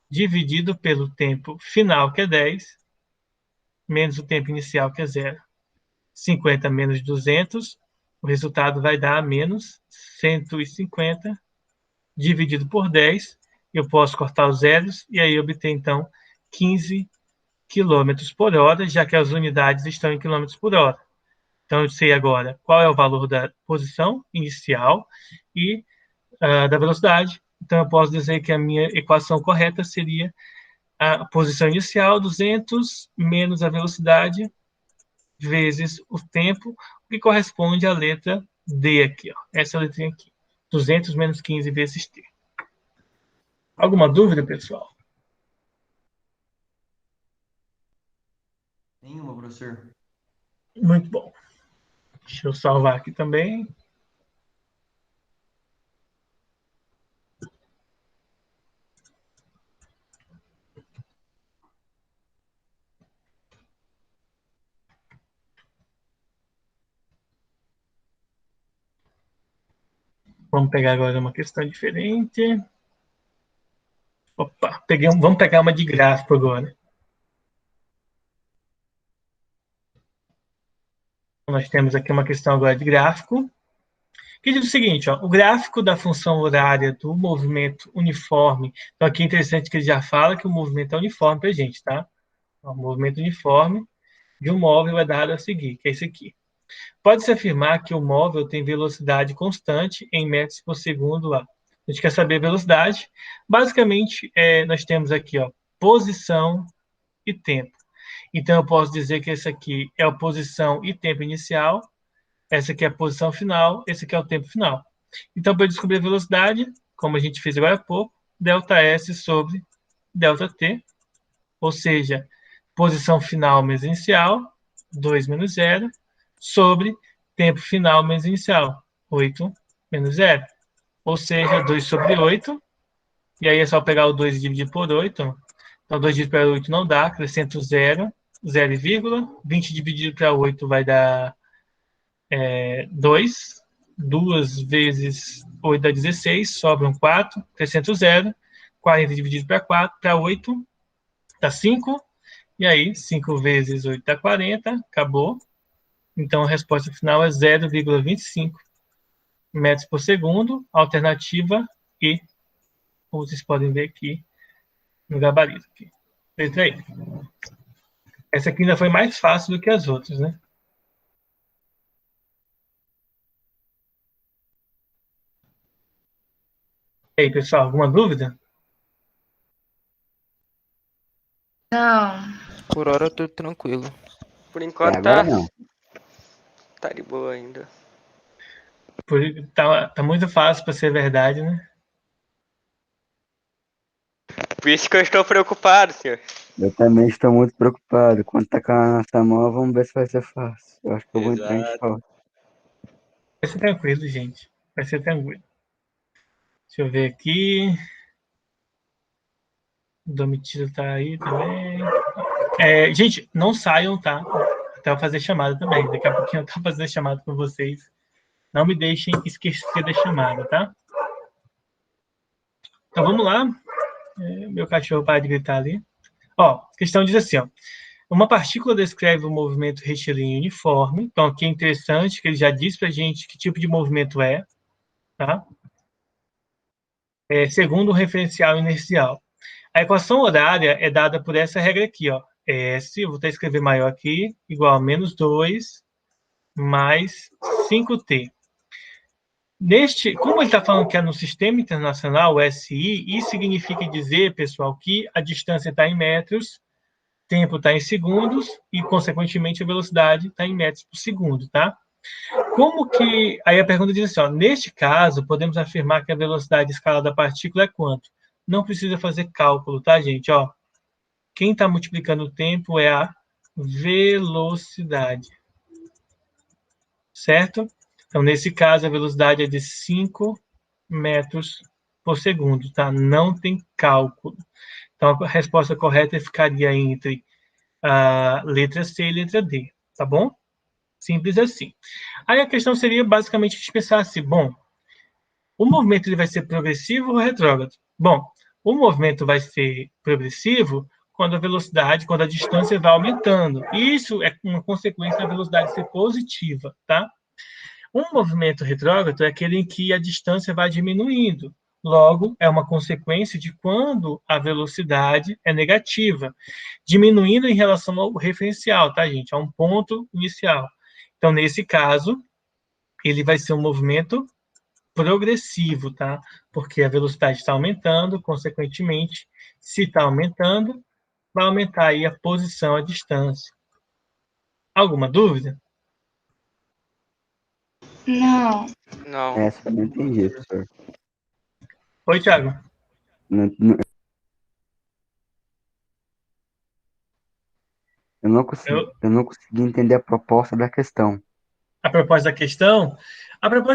dividido pelo tempo final, que é 10, menos o tempo inicial, que é 0. 50 menos 200, o resultado vai dar menos 150, dividido por 10, eu posso cortar os zeros, e aí obter, então, 15 km por hora, já que as unidades estão em km por hora. Então, eu sei agora qual é o valor da posição inicial e da velocidade. Então, eu posso dizer que a minha equação correta seria a posição inicial, 200, menos a velocidade, vezes o tempo, que corresponde à letra D aqui. Ó. Essa letrinha aqui. 200 menos 15 vezes T. Alguma dúvida, pessoal? Nenhuma, professor. Muito bom. Deixa eu salvar aqui também. Vamos pegar agora uma questão diferente. Opa, vamos pegar uma de gráfico agora. Nós temos aqui uma questão agora de gráfico, que diz o seguinte, ó, o gráfico da função horária do movimento uniforme. Então, aqui é interessante que ele já fala que o movimento é uniforme para a gente, tá? O movimento uniforme de um móvel é dado a seguir, que é esse aqui. Pode-se afirmar que o móvel tem velocidade constante em metros por segundo a. A gente quer saber a velocidade. Basicamente, nós temos aqui, ó, posição e tempo. Então, eu posso dizer que esse aqui é a posição e tempo inicial, essa aqui é a posição final, esse aqui é o tempo final. Então, para descobrir a velocidade, como a gente fez agora há pouco, ΔS sobre ΔT, ou seja, posição final menos inicial, 2 menos 0, sobre tempo final menos inicial, 8 menos 0. Ou seja, 2 sobre 8. E aí é só pegar o 2 e dividir por 8. Então, 2 dividido para 8 não dá, acrescento 0, 0, 20 dividido para 8 vai dar 2. 2 vezes 8 dá 16, sobram 4, acrescento 0. 40 dividido para 4, para 8, dá 5. E aí, 5 vezes 8 dá 40, acabou. Então, a resposta final é 0,25 metros por segundo, alternativa E, como vocês podem ver aqui no gabarito. Aqui. Letra E. Essa aqui ainda foi mais fácil do que as outras, né? E aí, pessoal, alguma dúvida? Não. Por hora tudo tranquilo. Por Até enquanto agora não. tá de boa ainda. Tá muito fácil para ser verdade, né? Por isso que eu estou preocupado, senhor. Eu também estou muito preocupado. Quando tacar na nossa mão, vamos ver se vai ser fácil. Eu acho que eu vou entrar em Exato. choque. Vai ser tranquilo, gente. Vai ser tranquilo. Deixa eu ver aqui. O Domitila tá aí também. Gente, não saiam, tá? Até eu fazer chamada também. Daqui a pouquinho eu tô fazendo chamada com vocês. Não me deixem esquecer da chamada, tá? Então vamos lá. Meu cachorro para de gritar ali. Ó, a questão diz assim, ó. Uma partícula descreve o movimento retilíneo uniforme. Então aqui é interessante que ele já diz pra gente que tipo de movimento é, tá? Segundo o referencial inercial. A equação horária é dada por essa regra aqui, ó. S, eu vou até escrever maior aqui, igual a menos 2 mais 5t. Como ele está falando que é no sistema internacional, o SI, isso significa dizer, pessoal, que a distância está em metros, tempo está em segundos e, consequentemente, a velocidade está em metros por segundo, tá? Como que... Aí a pergunta diz assim, ó, neste caso, podemos afirmar que a velocidade de escala da partícula é quanto? Não precisa fazer cálculo, tá, gente? Ó, quem está multiplicando o tempo é a velocidade, certo? Então, nesse caso, a velocidade é de 5 metros por segundo, tá? Não tem cálculo. Então, a resposta correta ficaria entre a letra C e a letra D, tá bom? Simples assim. Aí a questão seria basicamente pensar assim, bom, o movimento ele vai ser progressivo ou retrógrado? Bom, o movimento vai ser progressivo quando a distância vai aumentando. Isso é uma consequência da velocidade ser positiva, tá? Um movimento retrógrado é aquele em que a distância vai diminuindo. Logo, é uma consequência de quando a velocidade é negativa, diminuindo em relação ao referencial, tá, gente? A um ponto inicial. Então, nesse caso, ele vai ser um movimento progressivo, tá? Porque a velocidade está aumentando, consequentemente, se está aumentando, vai aumentar aí a posição, a distância. Alguma dúvida? Não. Não. Essa eu não entendi, professor. Oi, Thiago. Eu não consegui entender a proposta da questão. A proposta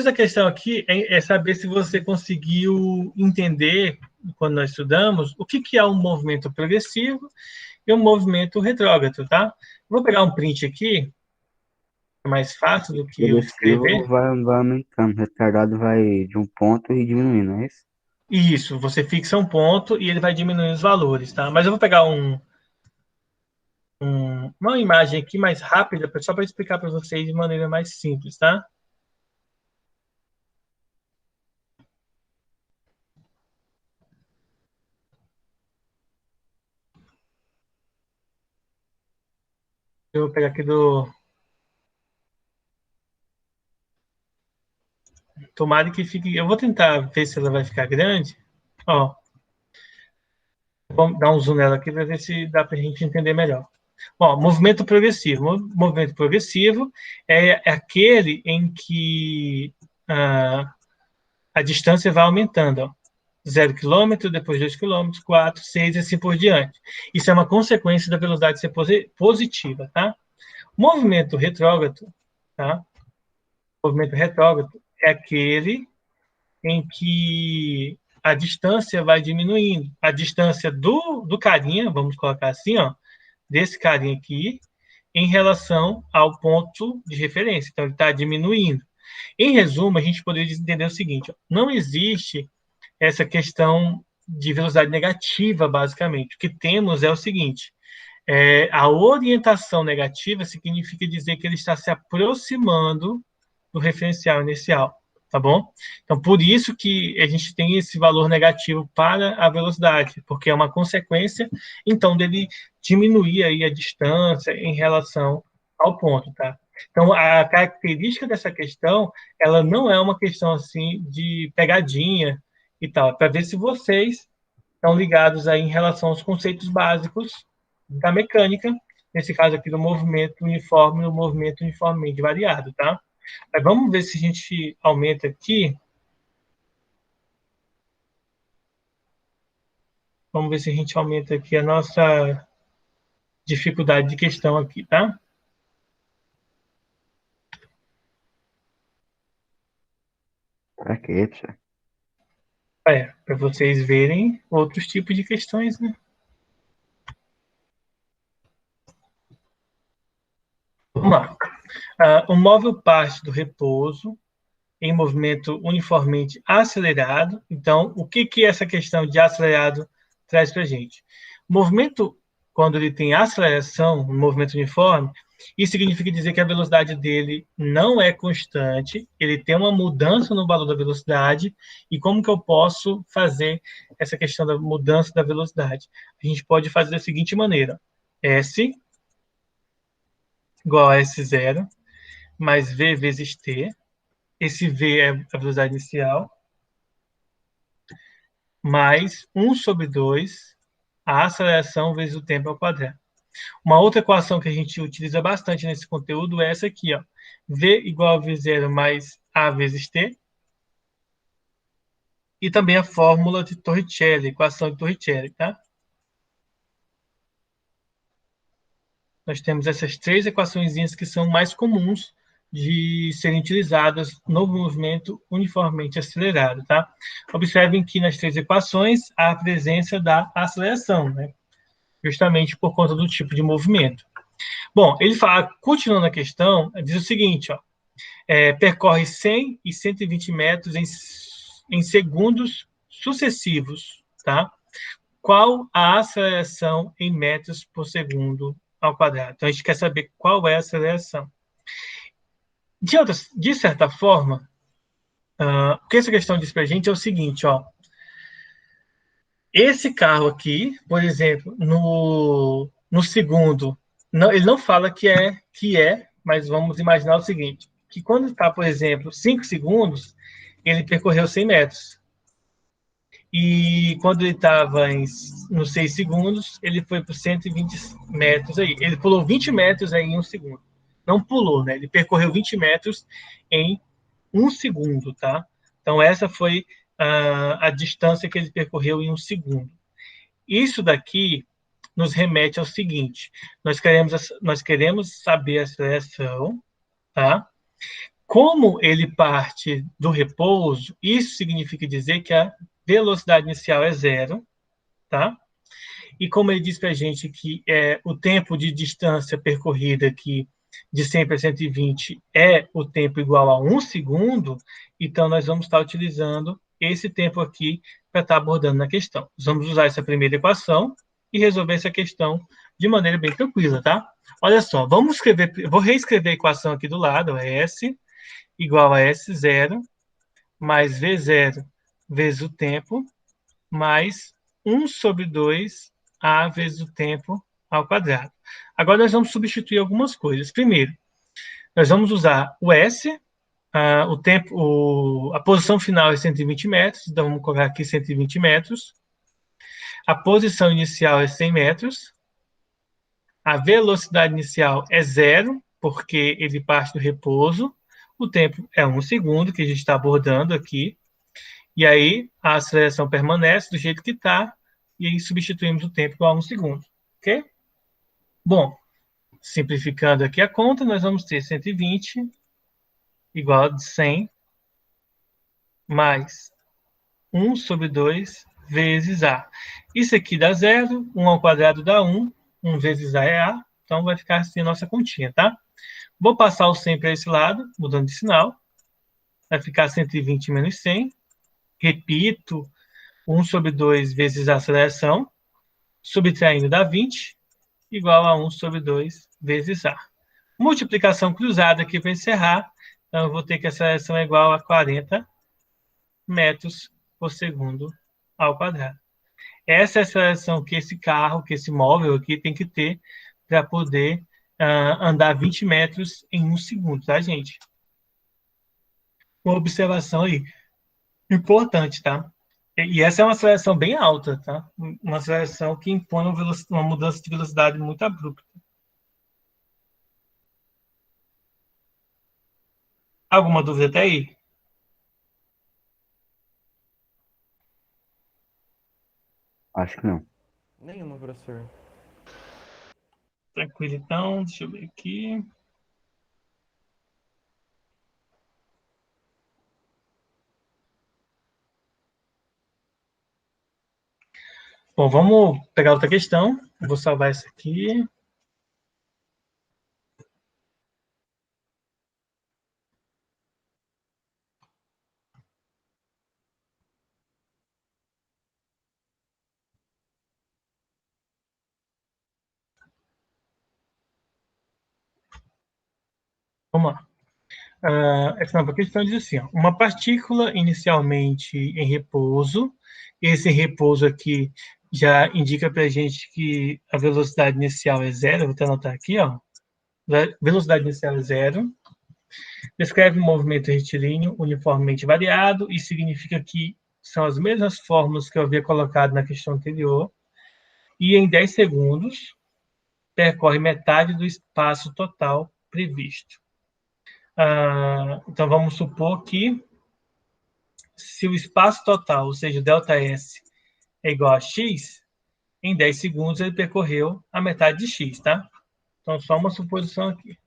da questão aqui é saber se você conseguiu entender, quando nós estudamos, o que é um movimento progressivo e um movimento retrógrado, tá? Vou pegar um print aqui, é mais fácil do que eu Progressivo escrever. vai aumentando, retardado vai de um ponto e diminuindo, não é isso? Isso, você fixa um ponto e ele vai diminuindo os valores, tá? Mas eu vou pegar uma imagem aqui mais rápida, só para explicar para vocês de maneira mais simples, tá? Eu vou pegar aqui do... Tomara que fique... Eu vou tentar ver se ela vai ficar grande. Ó, vamos dar um zoom nela aqui para ver se dá para a gente entender melhor. Ó, movimento progressivo. Movimento progressivo é aquele em que a distância vai aumentando, ó. 0 km, depois 2 km, 4, 6 e assim por diante. Isso é uma consequência da velocidade ser positiva, tá? Movimento retrógrado, tá? Movimento retrógrado é aquele em que a distância vai diminuindo. A distância do carinha, vamos colocar assim, ó, desse carinha aqui, em relação ao ponto de referência. Então, ele está diminuindo. Em resumo, a gente poderia entender o seguinte, ó, não existe essa questão de velocidade negativa, basicamente. O que temos é o seguinte, a orientação negativa significa dizer que ele está se aproximando do referencial inicial, tá bom? Então, por isso que a gente tem esse valor negativo para a velocidade, porque é uma consequência, então, dele diminuir aí a distância em relação ao ponto, tá? Então, a característica dessa questão, ela não é uma questão, assim, de pegadinha, e tal, para ver se vocês estão ligados aí em relação aos conceitos básicos da mecânica, nesse caso aqui do movimento uniforme e do movimento uniformemente variado, tá? Mas vamos ver se a gente aumenta aqui. Vamos ver se a gente aumenta aqui a nossa dificuldade de questão aqui, tá? Pra quê, tia? Para vocês verem outros tipos de questões, né? Vamos lá. O móvel parte do repouso em movimento uniformemente acelerado. Então, o que essa questão de acelerado traz para a gente? O movimento, quando ele tem aceleração, um movimento uniforme, isso significa dizer que a velocidade dele não é constante, ele tem uma mudança no valor da velocidade. E como que eu posso fazer essa questão da mudança da velocidade? A gente pode fazer da seguinte maneira: S igual a S0 mais V vezes T. Esse V é a velocidade inicial, mais 1 sobre 2, a aceleração vezes o tempo ao quadrado. Uma outra equação que a gente utiliza bastante nesse conteúdo é essa aqui, ó. V igual a V0 mais A vezes T. E também a fórmula de Torricelli, equação de Torricelli, tá? Nós temos essas três equaçõezinhas que são mais comuns de serem utilizadas no movimento uniformemente acelerado, tá? Observem que nas três equações há a presença da aceleração, né? Justamente por conta do tipo de movimento. Bom, ele fala, continuando a questão, diz o seguinte, ó, percorre 100 e 120 metros em segundos sucessivos, tá? Qual a aceleração em metros por segundo ao quadrado? Então, a gente quer saber qual é a aceleração. De certa forma, o que essa questão diz para a gente é o seguinte, ó. Esse carro aqui, por exemplo, no segundo, ele não fala que é, mas vamos imaginar o seguinte, que quando está, por exemplo, 5 segundos, ele percorreu 100 metros. E quando ele estava nos 6 segundos, ele foi para 120 metros aí. Ele pulou 20 metros aí em 1 segundo. Não pulou, né? Ele percorreu 20 metros em 1 segundo, tá? Então, essa foi a distância que ele percorreu em 1 segundo. Isso daqui nos remete ao seguinte: nós queremos saber a aceleração, tá? Como ele parte do repouso, isso significa dizer que a velocidade inicial é 0, tá? E como ele diz para a gente que o tempo de distância percorrida aqui de 100 para 120 é o tempo igual a 1 segundo, então nós vamos estar utilizando esse tempo aqui para estar abordando na questão. Nós vamos usar essa primeira equação e resolver essa questão de maneira bem tranquila, tá? Olha só, vou reescrever a equação aqui do lado, S igual a S0 mais V0 vezes o tempo, mais 1 sobre 2 A vezes o tempo ao quadrado. Agora nós vamos substituir algumas coisas. Primeiro, nós vamos usar o S, a posição final é 120 metros, então vamos colocar aqui 120 metros. A posição inicial é 100 metros. A velocidade inicial é 0, porque ele parte do repouso. O tempo é 1 segundo, que a gente está abordando aqui. E aí, a aceleração permanece do jeito que está, e aí substituímos o tempo igual a 1 segundo. Ok? Bom, simplificando aqui a conta, nós vamos ter 120 igual a 100 mais 1 sobre 2 vezes A. Isso aqui dá 0, 1 ao quadrado dá 1, 1 vezes A é A, então vai ficar assim a nossa continha, tá? Vou passar o 100 para esse lado, mudando de sinal. Vai ficar 120 menos 100. Repito, 1 sobre 2 vezes a aceleração, subtraindo dá 20, igual a 1 sobre 2 vezes A. Multiplicação cruzada aqui para encerrar, então eu vou ter que a aceleração é igual a 40 metros por segundo ao quadrado. Essa é a aceleração que esse carro, que esse móvel aqui tem que ter para poder andar 20 metros em 1 segundo, tá, gente? Uma observação aí importante, tá? E essa é uma aceleração bem alta, tá? Uma aceleração que impõe uma mudança de velocidade muito abrupta. Alguma dúvida até aí? Acho que não. Nenhuma, professor. Tranquilo, então. Deixa eu ver aqui. Bom, vamos pegar outra questão. Eu vou salvar essa aqui. Vamos lá. Essa nova questão diz assim, ó, uma partícula inicialmente em repouso, esse repouso aqui já indica para a gente que a velocidade inicial é zero, vou até anotar aqui, ó, velocidade inicial é zero, descreve um movimento retilíneo uniformemente variado e significa que são as mesmas fórmulas que eu havia colocado na questão anterior, e em 10 segundos percorre metade do espaço total previsto. Então, vamos supor que se o espaço total, ou seja, ΔS, é igual a x, em 10 segundos ele percorreu a metade de x, tá? Então, só uma suposição aqui.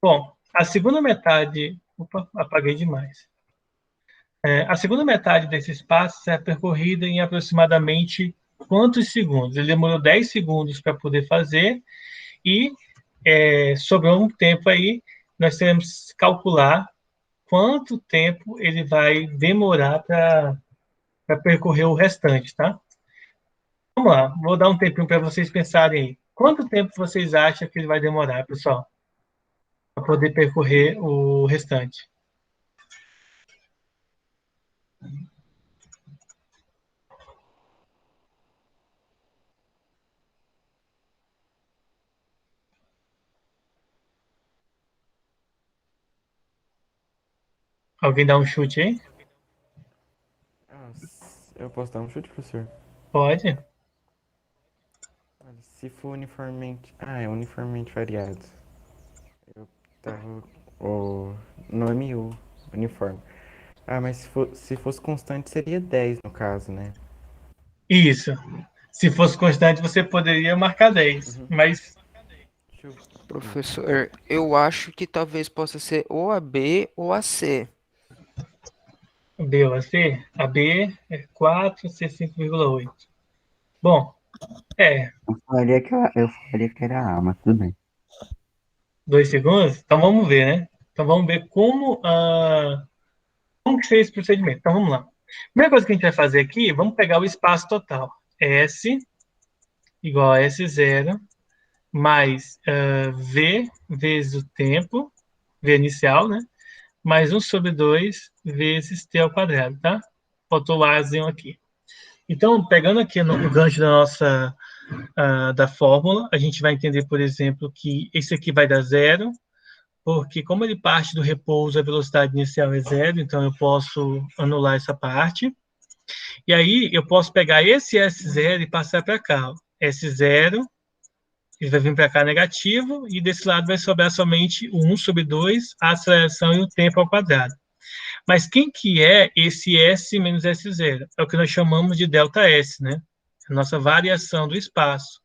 Bom, a segunda metade... Opa, apaguei demais. A segunda metade desse espaço é percorrida em aproximadamente quantos segundos? Ele demorou 10 segundos para poder fazer e sobrou um tempo aí, nós temos que calcular quanto tempo ele vai demorar para percorrer o restante, tá? Vamos lá, vou dar um tempinho para vocês pensarem aí. Quanto tempo vocês acham que ele vai demorar, pessoal, para poder percorrer o restante? Alguém dá um chute aí? Eu posso dar um chute, professor? Pode. Se for uniformemente... é uniformemente variado. Eu tava... no MU, uniforme. Mas se fosse constante seria 10 no caso, né? Isso. Se fosse constante, você poderia marcar 10. Mas... Professor, eu acho que talvez possa ser ou a B ou a C. B ou a C? A B é 4, C 5,8. Bom, Eu falaria que era A, mas tudo bem. 2 segundos? Então vamos ver, né? Então vamos ver como que seria esse procedimento. Então vamos lá. Primeira coisa que a gente vai fazer aqui, vamos pegar o espaço total. S igual a S0 mais V vezes o tempo, V inicial, né? Mais 1 sobre 2 vezes T ao quadrado, tá? Faltou o Azinho aqui. Então, pegando aqui no gancho da nossa da fórmula, a gente vai entender, por exemplo, que esse aqui vai dar zero, porque como ele parte do repouso, a velocidade inicial é zero, então eu posso anular essa parte. E aí eu posso pegar esse S0 e passar para cá. Ó. S0, ele vai vir para cá negativo, e desse lado vai sobrar somente o 1 sobre 2, a aceleração e o tempo ao quadrado. Mas quem que é esse S menos S0? É o que nós chamamos de ΔS, né? A nossa variação do espaço.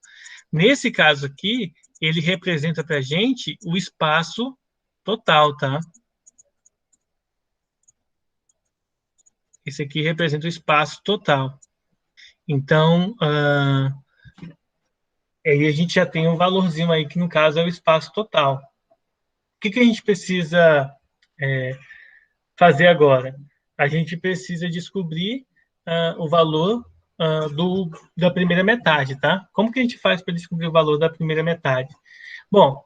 Nesse caso aqui, ele representa para a gente o espaço total, tá? Esse aqui representa o espaço total. Então, aí a gente já tem um valorzinho aí, que no caso é o espaço total. O que a gente precisa fazer agora? A gente precisa descobrir o valor da primeira metade, tá? Como que a gente faz para descobrir o valor da primeira metade? Bom,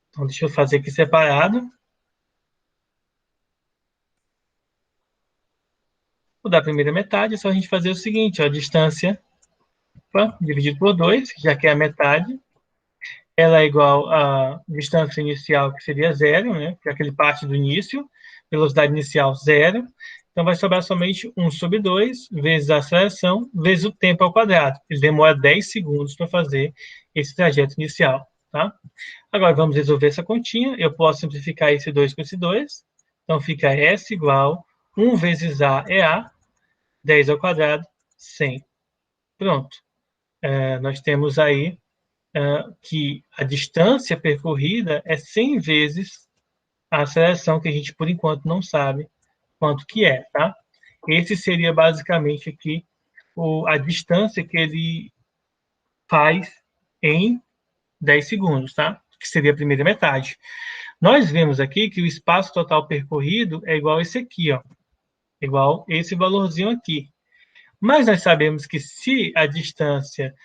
então deixa eu fazer aqui separado. O da primeira metade é só a gente fazer o seguinte, ó, a distância dividido por 2, já que é a metade, ela é igual à distância inicial, que seria zero, né, que é aquele parte do início, velocidade inicial zero, Então vai sobrar somente 1 sobre 2 vezes a aceleração vezes o tempo ao quadrado. Ele demora 10 segundos para fazer esse trajeto inicial, tá? Agora vamos resolver essa continha. Eu posso simplificar esse 2 com esse 2. Então fica S igual 1 vezes A é A, 10 ao quadrado, 100. Pronto. Nós temos aí que a distância percorrida é 100 vezes a aceleração, que a gente, por enquanto, não sabe quanto que é, tá? Esse seria, basicamente, aqui a distância que ele faz em 10 segundos, tá? Que seria a primeira metade. Nós vemos aqui que o espaço total percorrido é igual a esse aqui, ó. Igual esse valorzinho aqui. Mas nós sabemos que se a distância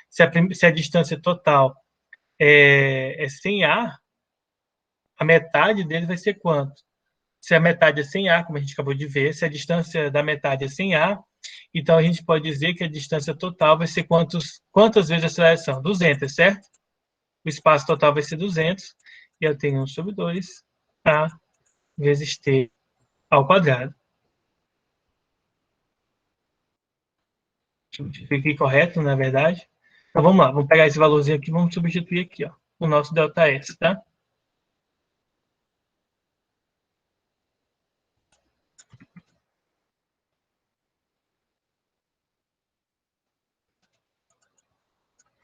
total é 100A, a metade dele vai ser quanto? Se a metade é 100A, como a gente acabou de ver, se a distância da metade é 100A, então a gente pode dizer que a distância total vai ser quantas vezes a aceleração? 200, certo? O espaço total vai ser 200, e eu tenho 1 sobre 2, A vezes T ao quadrado. Fiquei correto, na verdade? Então vamos lá, vamos pegar esse valorzinho aqui e vamos substituir aqui, ó, o nosso ΔS, tá?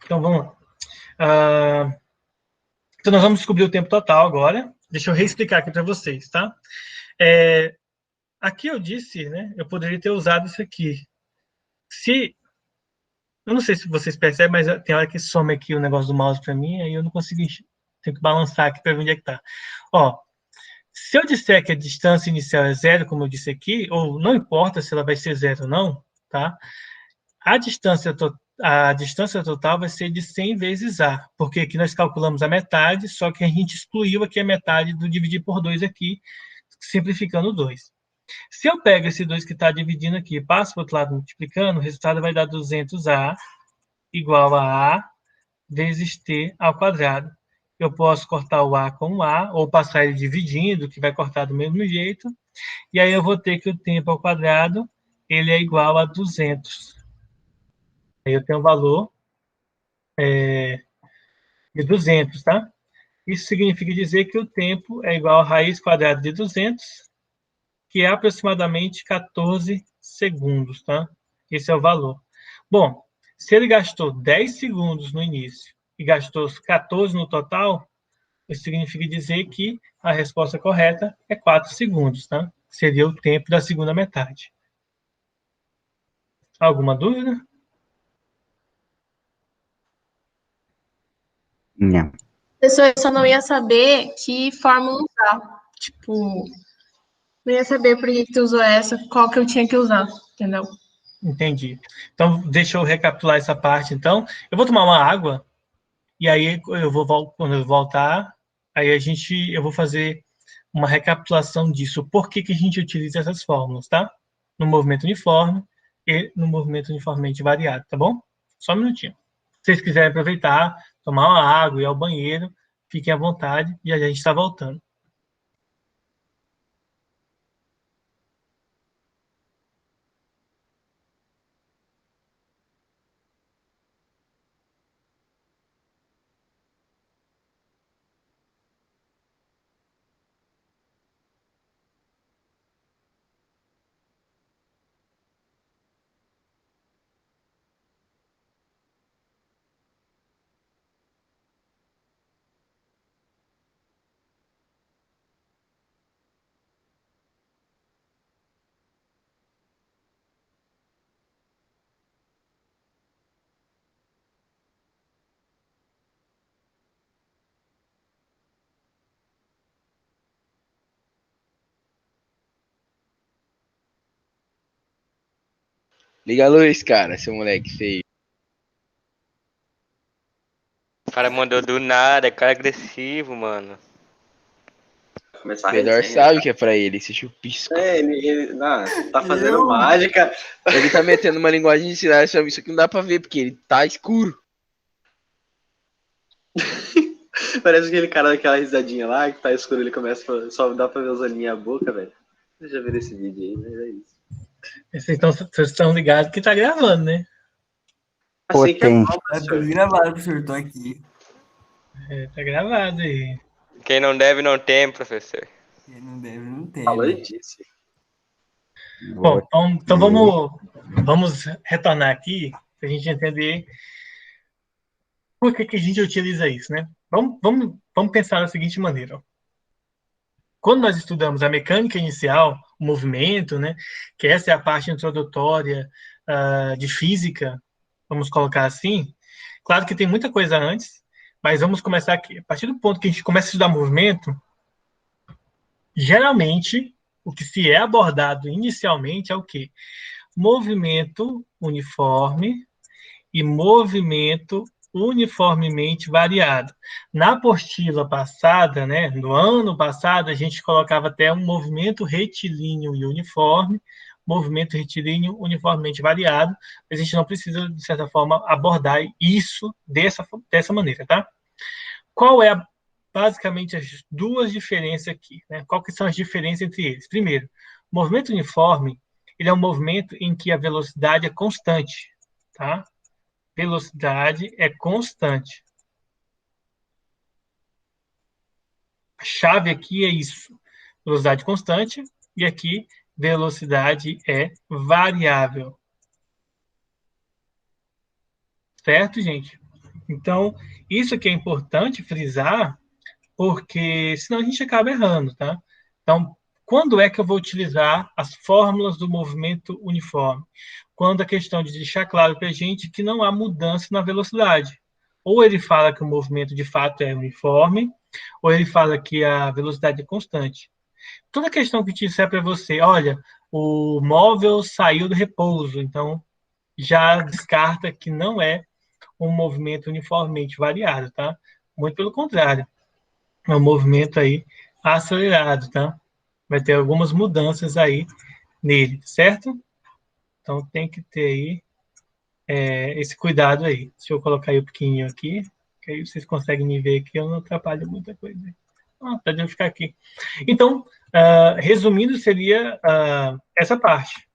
Então vamos lá. Então nós vamos descobrir o tempo total agora. Deixa eu reexplicar aqui para vocês, tá? Aqui eu disse, né? Eu poderia ter usado isso aqui. Eu não sei se vocês percebem, mas tem hora que some aqui o negócio do mouse para mim, aí eu não consigo enxergar. Tenho que balançar aqui para ver onde é que tá. Ó, se eu disser que a distância inicial é 0, como eu disse aqui, ou não importa se ela vai ser 0 ou não, tá? A distância total vai ser de 100 vezes A, porque aqui nós calculamos a metade, só que a gente excluiu aqui a metade do dividir por 2 aqui, simplificando 2. Se eu pego esse 2 que está dividindo aqui e passo para o outro lado multiplicando, o resultado vai dar 200A igual a A vezes T ao quadrado. Eu posso cortar o A com o A, ou passar ele dividindo, que vai cortar do mesmo jeito, e aí eu vou ter que o tempo ao quadrado ele é igual a 200. Aí eu tenho um valor de 200, tá? Isso significa dizer que o tempo é igual a raiz quadrada de 200, que é aproximadamente 14 segundos, tá? Esse é o valor. Bom, se ele gastou 10 segundos no início e gastou 14 no total, isso significa dizer que a resposta correta é 4 segundos, tá? Seria o tempo da segunda metade. Alguma dúvida? Não. Professor, eu só não ia saber que fórmula usar. Tipo, não ia saber por que tu usou essa, qual que eu tinha que usar, entendeu? Entendi. Então, deixa eu recapitular essa parte, então. Eu vou tomar uma água, e aí quando eu voltar, aí eu vou fazer uma recapitulação disso. Por que a gente utiliza essas fórmulas, tá? No movimento uniforme e no movimento uniformemente variado, tá bom? Só um minutinho. Se vocês quiserem aproveitar, tomar uma água, ir ao banheiro, fiquem à vontade, e a gente está voltando. Liga a luz, cara, seu moleque feio. O cara mandou do nada, cara agressivo, mano. Começar a Melhor resenha, sabe que é pra ele, esse chupisco. ele tá fazendo mágica. Ele tá metendo uma linguagem de sinais, isso aqui não dá pra ver, porque ele tá escuro. Parece aquele cara daquela risadinha lá, que tá escuro, ele começa a só dá pra ver os olhinhos e a boca, velho. Vocês já viram esse vídeo aí, mas é isso. Vocês estão ligados que tá gravando, né? Assim que é bom, Potente. Tá tudo professor. gravado, professor. Tô aqui. Tá gravado aí. Quem não deve, não tem, professor. Quem não deve, não tem. Falou Né? disso. Bom, então vamos retornar aqui para a gente entender por que a gente utiliza isso, né? Vamos pensar da seguinte maneira. Quando nós estudamos a mecânica inicial, o movimento, né? Que essa é a parte introdutória de física, vamos colocar assim. Claro que tem muita coisa antes, mas vamos começar aqui. A partir do ponto que a gente começa a estudar movimento, geralmente, o que se é abordado inicialmente é o quê? Movimento uniforme e movimento uniformemente variado. Na apostila passada, né, no ano passado, a gente colocava até um movimento retilíneo e uniforme, movimento retilíneo uniformemente variado, mas a gente não precisa, de certa forma, abordar isso dessa maneira, tá? Qual é basicamente as duas diferenças aqui, né? Qual que são as diferenças entre eles? Primeiro, o movimento uniforme, ele é um movimento em que a velocidade é constante, tá? Velocidade é constante. A chave aqui é isso. Velocidade constante e aqui velocidade é variável. Certo, gente? Então, isso aqui é importante frisar, porque senão a gente acaba errando, tá? Então, quando é que eu vou utilizar as fórmulas do movimento uniforme? Quando a questão de deixar claro para a gente que não há mudança na velocidade. Ou ele fala que o movimento de fato é uniforme, ou ele fala que a velocidade é constante. Toda questão que te disser para você, olha, o móvel saiu do repouso, então já descarta que não é um movimento uniformemente variado, tá? Muito pelo contrário. É um movimento aí acelerado, tá? Vai ter algumas mudanças aí nele, certo? Então tem que ter aí esse cuidado aí. Deixa eu colocar aí um pouquinho aqui, que aí vocês conseguem me ver aqui, eu não atrapalho muita coisa. Pode eu ficar aqui. Então, resumindo, seria essa parte.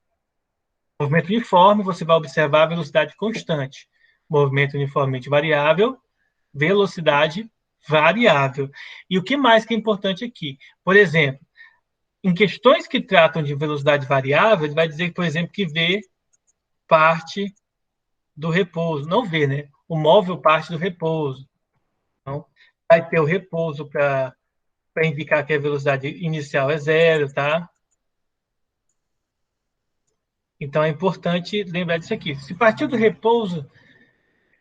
Movimento uniforme, você vai observar a velocidade constante. Movimento uniformemente variável, velocidade variável. E o que mais que é importante aqui? Por exemplo, em questões que tratam de velocidade variável, ele vai dizer, por exemplo, que V parte do repouso. Não V, né? O móvel parte do repouso. Então, vai ter o repouso para indicar que a velocidade inicial é zero, tá? Então, é importante lembrar disso aqui. Se partir do repouso,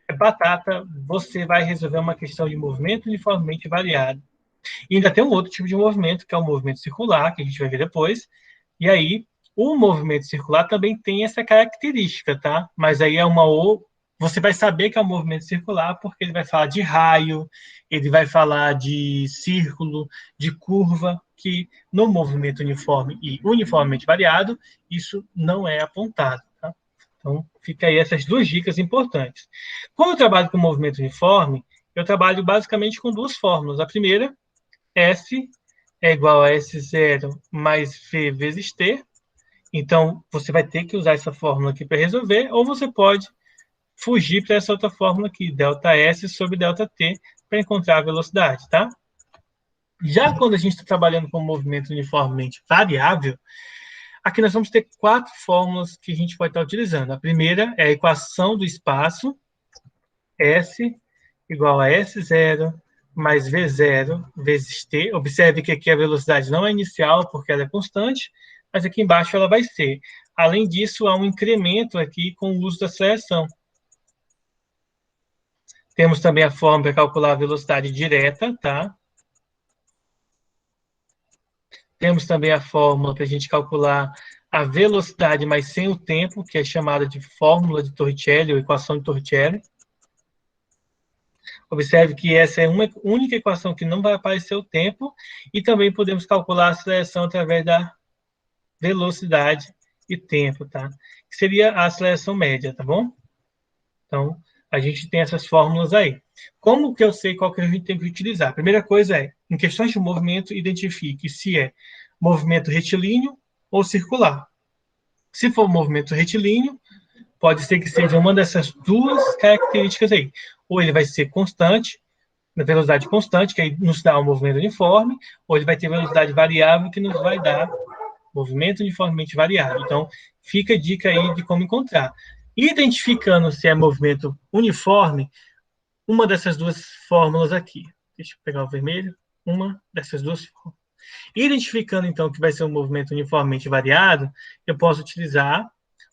é batata, você vai resolver uma questão de movimento uniformemente variado. E ainda tem um outro tipo de movimento, que é o movimento circular, que a gente vai ver depois. E aí, o movimento circular também tem essa característica, tá? Mas aí você vai saber que é um movimento circular porque ele vai falar de raio, ele vai falar de círculo, de curva, que no movimento uniforme e uniformemente variado, isso não é apontado, tá? Então, fica aí essas duas dicas importantes. Como eu trabalho com movimento uniforme, eu trabalho basicamente com duas fórmulas. A primeira, F é igual a S0 mais V vezes T. Então, você vai ter que usar essa fórmula aqui para resolver, ou você pode fugir para essa outra fórmula aqui, ΔS sobre ΔT, para encontrar a velocidade, tá? Já quando a gente está trabalhando com movimento uniformemente variável, aqui nós vamos ter 4 fórmulas que a gente pode estar utilizando. A primeira é a equação do espaço, S igual a S0 mais V0 vezes T. Observe que aqui a velocidade não é inicial, porque ela é constante, mas aqui embaixo ela vai ser. Além disso, há um incremento aqui com o uso da aceleração. Temos também a fórmula para calcular a velocidade direta, tá? Temos também a fórmula para a gente calcular a velocidade, mas sem o tempo, que é chamada de fórmula de Torricelli, ou equação de Torricelli. Observe que essa é uma única equação que não vai aparecer o tempo, e também podemos calcular a aceleração através da velocidade e tempo, tá? Que seria a aceleração média, tá bom? Então, a gente tem essas fórmulas aí. Como que eu sei qual que a gente tem que utilizar? A primeira coisa é, em questões de movimento, identifique se é movimento retilíneo ou circular. Se for um movimento retilíneo, pode ser que seja uma dessas duas características aí. Ou ele vai ser constante, na velocidade constante, que aí nos dá um movimento uniforme, ou ele vai ter velocidade variável, que nos vai dar movimento uniformemente variável. Então, fica a dica aí de como encontrar. Identificando se é movimento uniforme, uma dessas duas fórmulas aqui. Deixa eu pegar o vermelho. Uma dessas duas fórmulas. Identificando, então, que vai ser um movimento uniformemente variado, eu posso utilizar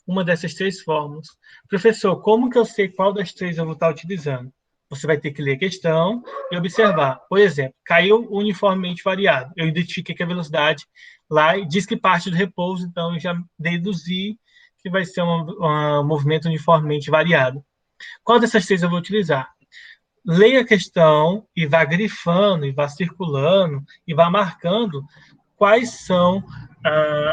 uma dessas três fórmulas. Professor, como que eu sei qual das três eu vou estar utilizando? Você vai ter que ler a questão e observar. Por exemplo, caiu uniformemente variado. Eu identifiquei que a velocidade lá diz que parte do repouso, então eu já deduzi que vai ser um movimento uniformemente variado. Qual dessas três eu vou utilizar? Leia a questão e vá grifando, e vá circulando, e vá marcando quais são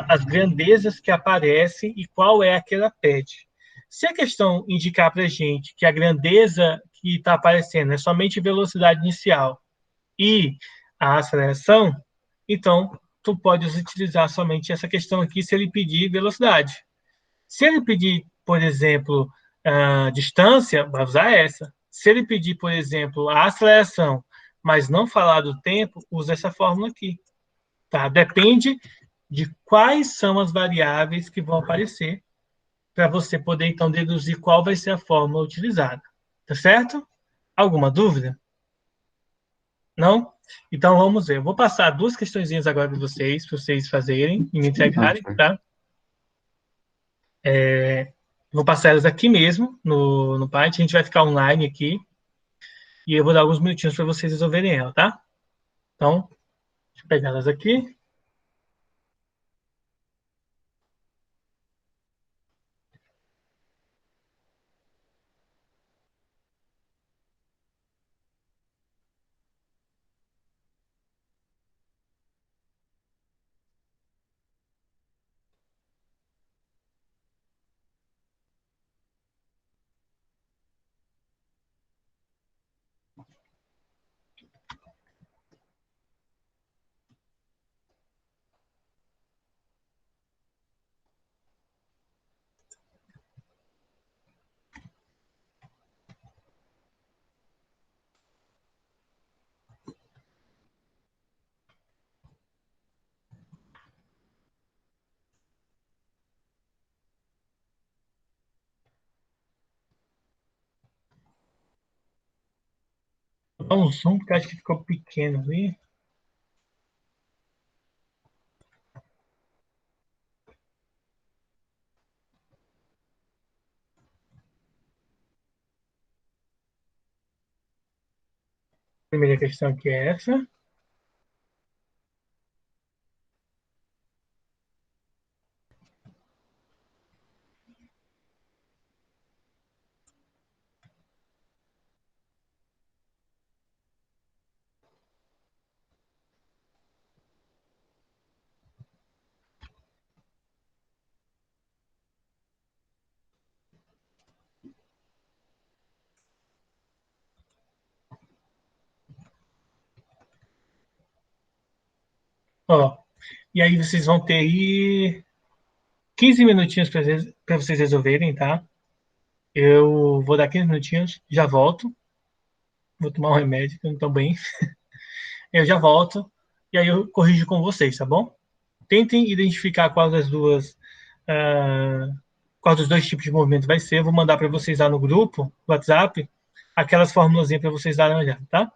as grandezas que aparecem e qual é a que ela pede. Se a questão indicar para a gente que a grandeza que está aparecendo é somente velocidade inicial e a aceleração, então tu podes utilizar somente essa questão aqui se ele pedir velocidade. Se ele pedir, por exemplo, distância, vai usar essa. Se ele pedir, por exemplo, a aceleração, mas não falar do tempo, usa essa fórmula aqui. Tá? Depende de quais são as variáveis que vão aparecer para você poder, então, deduzir qual vai ser a fórmula utilizada. Tá certo? Alguma dúvida? Não? Então, vamos ver. Eu vou passar duas questõezinhas agora para vocês fazerem e me entregarem, tá? Vou passar elas aqui mesmo, no Paint. A gente vai ficar online aqui. E eu vou dar alguns minutinhos para vocês resolverem ela, tá? Então, deixa eu pegar elas aqui. Vou dar um zoom, porque acho que ficou pequeno ali. A primeira questão aqui é essa. Ó, e aí vocês vão ter aí 15 minutinhos para vocês resolverem, tá? Eu vou dar 15 minutinhos, já volto. Vou tomar um remédio, que eu não estou bem. Eu já volto e aí eu corrijo com vocês, tá bom? Tentem identificar qual das duas, ah, qual dos dois tipos de movimento vai ser. Eu vou mandar para vocês lá no grupo, WhatsApp, aquelas formulazinhas para vocês darem uma olhada, tá?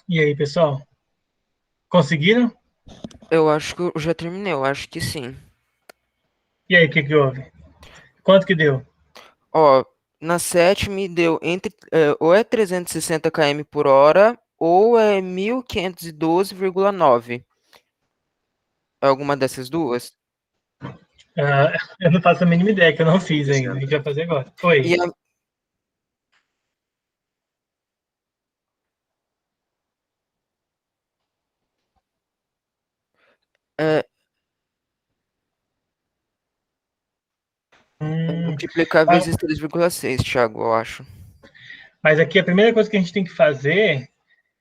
E aí, pessoal? Conseguiram? Eu acho que eu já terminei, eu acho que sim. E aí, o que que houve? Quanto que deu? Ó, na 7 me deu ou é 360 km por hora ou é 1512,9. É alguma dessas duas? Ah, eu não faço a mínima ideia, que eu não fiz ainda. A gente vai fazer agora. Oi. E a, é, multiplicar Ah, vezes 3,6, Thiago, eu acho. mas aqui a primeira coisa que a gente tem que fazer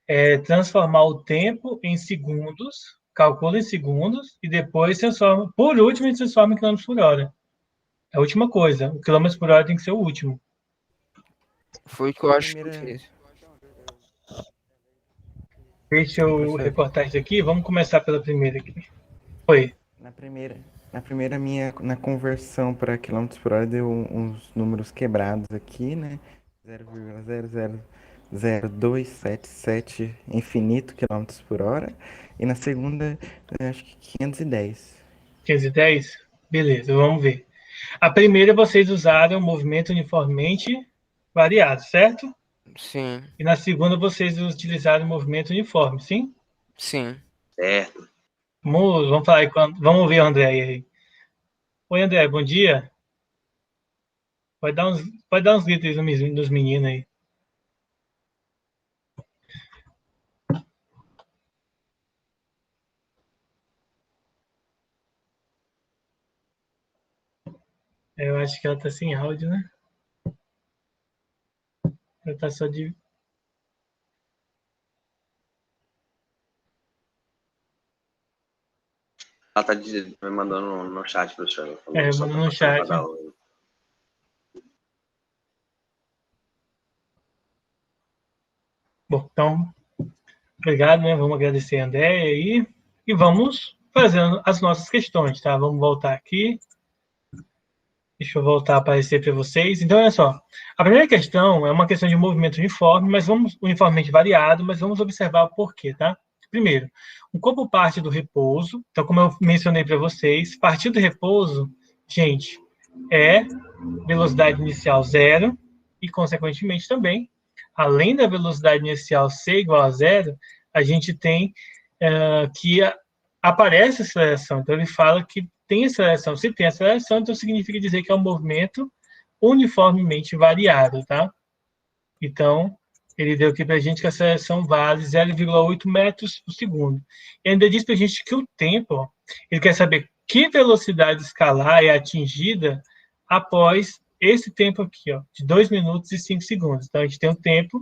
é transformar o tempo em segundos, calcula em segundos, e depois transforma, por último, a gente transforma em quilômetros por hora. É a última coisa. O quilômetros por hora tem que ser o último. Foi o que eu Na acho que eu primeira. fiz. Deixa eu Professor, recortar isso aqui. Vamos começar pela primeira aqui. Oi. na primeira minha, na conversão para quilômetros por hora deu uns números quebrados aqui, né? 0,0000277 infinito quilômetros por hora. E na segunda, eu acho que 510. 510? Beleza, vamos ver. A primeira vocês usaram o movimento uniformemente variado, certo? Sim, E na segunda vocês utilizaram o movimento uniforme, sim? sim. Certo. Vamos falar aí, vamos ouvir o André aí. Oi, André, bom dia. Pode dar uns gritos aí nos meninos aí. Eu acho que ela tá sem áudio, né? Ela tá só de. Ela tá me mandando no chat, professor. Falou só Mandando tá no passando pra chat. dar o... Bom, então, obrigado, né? Vamos agradecer a André aí. E vamos fazendo as nossas questões, tá? Vamos voltar aqui. Deixa eu voltar a aparecer para vocês. Então, olha só. A primeira questão é uma questão de movimento uniforme, uniformemente variado, mas vamos observar o porquê, tá? Primeiro, o corpo parte do repouso. Então, como eu mencionei para vocês, partir do repouso, gente, é velocidade inicial zero e, consequentemente, também, além da velocidade inicial ser igual a zero, a gente tem que aparece a aceleração. Então, ele fala que tem aceleração. Se tem aceleração, então significa dizer que é um movimento uniformemente variado, tá? Então, ele deu aqui para a gente que a aceleração vale 0,8 metros por segundo. E ainda diz para a gente que o tempo, ele quer saber que velocidade escalar é atingida após esse tempo aqui, ó, de 2 minutos e 5 segundos. Então, a gente tem o tempo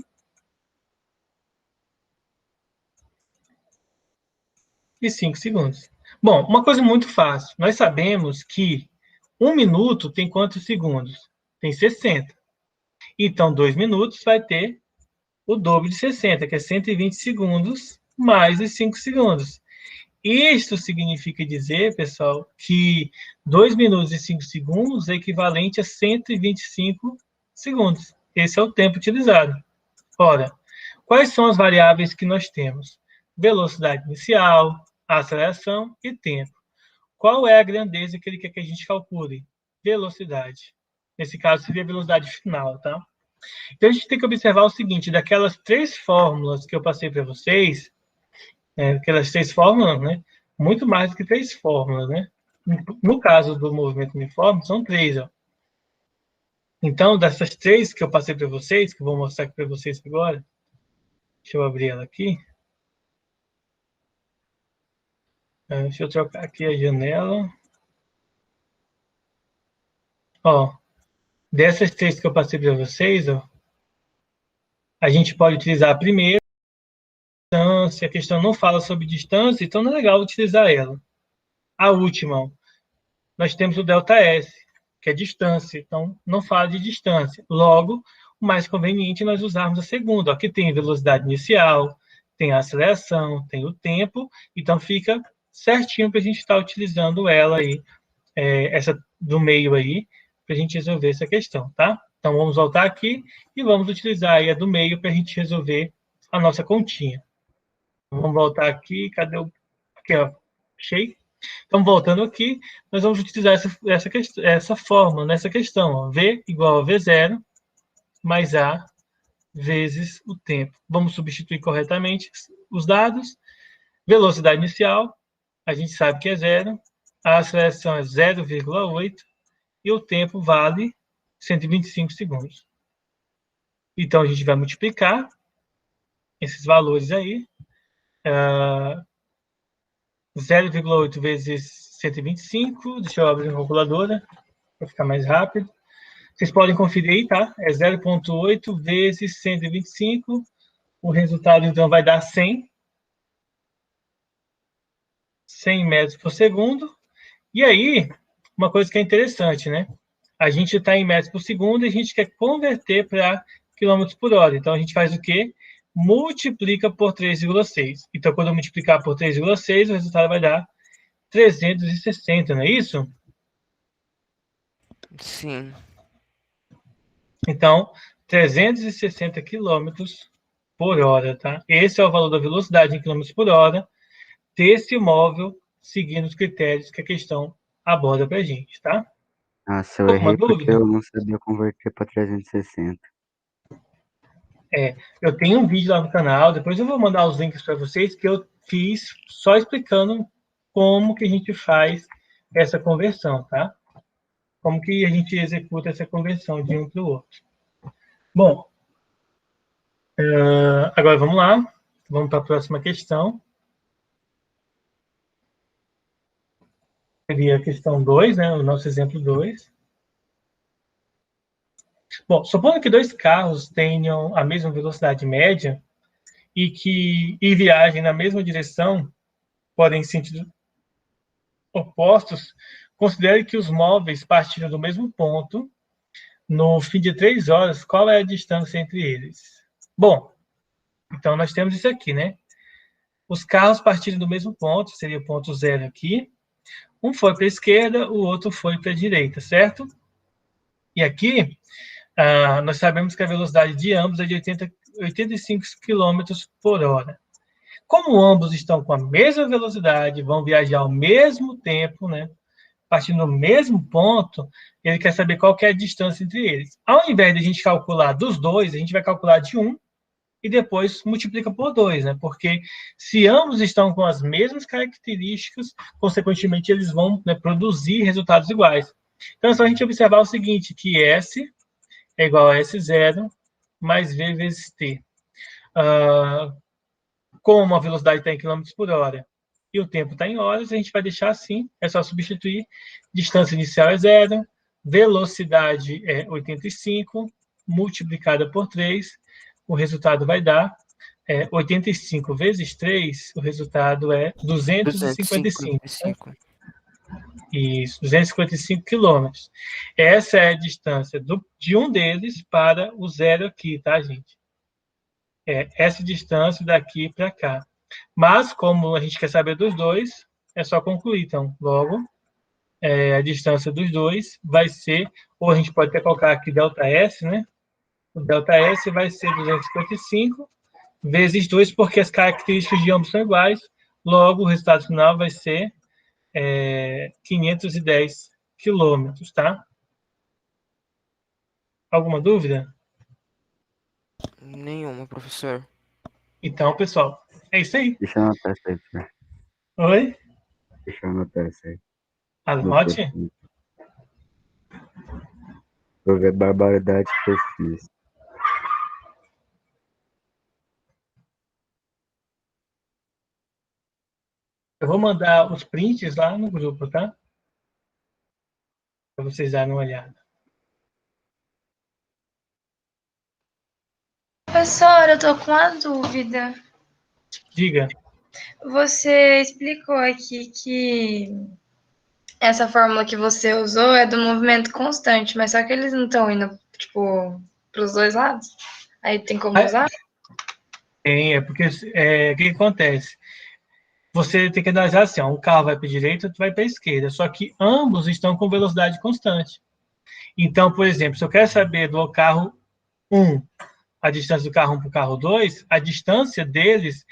e 5 segundos. Bom, uma coisa muito fácil. Nós sabemos que 1 minuto tem quantos segundos? Tem 60. Então, 2 minutos vai ter o dobro de 60, que é 120 segundos, mais os 5 segundos. Isso significa dizer, pessoal, que 2 minutos e 5 segundos é equivalente a 125 segundos. Esse é o tempo utilizado. Ora, quais são as variáveis que nós temos? Velocidade inicial, aceleração e tempo. Qual é a grandeza que ele quer que a gente calcule? Velocidade. Nesse caso, seria a velocidade final, tá? Então, a gente tem que observar o seguinte, daquelas 3 fórmulas que eu passei para vocês, aquelas 3 fórmulas, né? Muito mais do que 3 fórmulas, né? No caso do movimento uniforme, são 3, ó. Então, dessas 3 que eu passei para vocês, que eu vou mostrar aqui para vocês agora, deixa eu abrir ela aqui. Deixa eu trocar aqui a janela. Ó, dessas 3 que eu passei para vocês, ó, a gente pode utilizar a primeira, distância, a questão não fala sobre distância, então não é legal utilizar ela. A última, nós temos o ΔS, que é distância, então não fala de distância. Logo, o mais conveniente é nós usarmos a segunda, ó, que tem velocidade inicial, tem a aceleração, tem o tempo, então fica certinho para a gente estar utilizando ela aí, essa do meio aí, para a gente resolver essa questão, tá? Então vamos voltar aqui e vamos utilizar aí a do meio para a gente resolver a nossa continha. Vamos voltar aqui. Cadê o... Aqui, ó. Achei. Então, voltando aqui, nós vamos utilizar essa fórmula nessa questão. Ó. V igual a V0 mais A vezes o tempo. Vamos substituir corretamente os dados. Velocidade inicial, a gente sabe que é 0. A aceleração é 0,8 e o tempo vale 125 segundos. Então, a gente vai multiplicar esses valores aí. 0,8 vezes 125. Deixa eu abrir a calculadora para ficar mais rápido. Vocês podem conferir aí, tá? É 0,8 vezes 125. O resultado, então, vai dar 100 metros por segundo. E aí, uma coisa que é interessante, né? A gente está em metros por segundo e a gente quer converter para quilômetros por hora. Então, a gente faz o quê? Multiplica por 3,6. Então, quando eu multiplicar por 3,6, o resultado vai dar 360, não é isso? Sim. Então, 360 quilômetros por hora, tá? Esse é o valor da velocidade em quilômetros por hora desse móvel, seguindo os critérios que a questão aborda para a gente, tá? Nossa, eu Alguma errei porque dúvida? eu não sabia converter para 360. Eu tenho um vídeo lá no canal, depois eu vou mandar os links para vocês, que eu fiz só explicando como que a gente faz essa conversão, tá? Como que a gente executa essa conversão de um para o outro. Bom, agora vamos lá. Vamos para a próxima questão. Seria a questão 2, né? O nosso exemplo 2. Bom, supondo que dois carros tenham a mesma velocidade média e viajem na mesma direção, porém em sentidos opostos, considere que os móveis partiram do mesmo ponto no fim de 3 horas. Qual é a distância entre eles? Bom, então nós temos isso aqui, né? Os carros partiram do mesmo ponto, seria o ponto 0 aqui. Um foi para a esquerda, o outro foi para a direita, certo? E aqui, nós sabemos que a velocidade de ambos é de 85 km por hora. Como ambos estão com a mesma velocidade, vão viajar ao mesmo tempo, né? Partindo do mesmo ponto, ele quer saber qual que é a distância entre eles. Ao invés de a gente calcular dos dois, a gente vai calcular de um e depois multiplica por 2, né? Porque se ambos estão com as mesmas características, consequentemente, eles vão, né, produzir resultados iguais. Então, é só a gente observar o seguinte, que S é igual a S0 mais V vezes T. Como a velocidade está em quilômetros por hora e o tempo está em horas, a gente vai deixar assim, é só substituir. Distância inicial é 0, velocidade é 85, multiplicada por 3, o resultado vai dar 85 vezes 3, o resultado é 255. 255. Isso, 255 quilômetros. Essa é a distância de um deles para o 0 aqui, tá, gente? Essa distância daqui para cá. Mas, como a gente quer saber dos dois, é só concluir. Então, logo, a distância dos dois vai ser, ou a gente pode até colocar aqui ΔS, né? O ΔS vai ser 255 vezes 2, porque as características de ambos são iguais. Logo, o resultado final vai ser 510 quilômetros, tá? Alguma dúvida? Nenhuma, professor. Então, pessoal, é isso aí. Deixa eu anotar isso aí, professor. Oi? Deixa eu anotar isso aí. Anote? Vou ver a barbaridade que eu fiz. Eu vou mandar os prints lá no grupo, tá? Para vocês darem uma olhada. Professor, eu tô com uma dúvida. Diga. Você explicou aqui que essa fórmula que você usou é do movimento constante, mas só que eles não estão indo, tipo, para os dois lados? Aí tem como usar? Tem, porque o que acontece? Você tem que analisar assim, um carro vai para a direita, outro vai para a esquerda, só que ambos estão com velocidade constante. Então, por exemplo, se eu quero saber do carro 1, a distância do carro 1 para o carro 2, a distância deles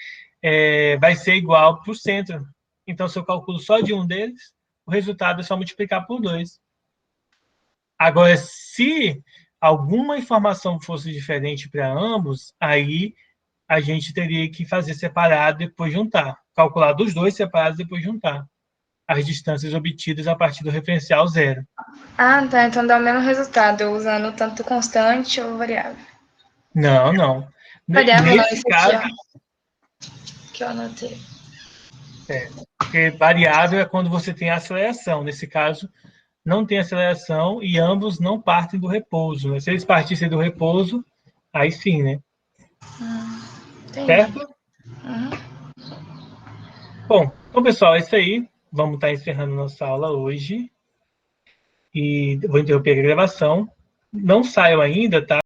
vai ser igual para o centro. Então, se eu calculo só de um deles, o resultado é só multiplicar por 2. Agora, se alguma informação fosse diferente para ambos, aí a gente teria que fazer separado e depois juntar. Calcular dos dois separados e depois juntar as distâncias obtidas a partir do referencial 0. Ah, tá. Então dá o mesmo resultado, eu usando tanto constante ou variável. Não. Variável não, Nesse isso caso, aqui, ó. Que eu anotei. Porque variável é quando você tem aceleração. Nesse caso, não tem aceleração e ambos não partem do repouso. Né? Se eles partissem do repouso, aí sim, né? Entendi. Certo? Uhum. Bom, então, pessoal, é isso aí. Vamos estar encerrando nossa aula hoje. E vou interromper a gravação. Não saiam ainda, tá?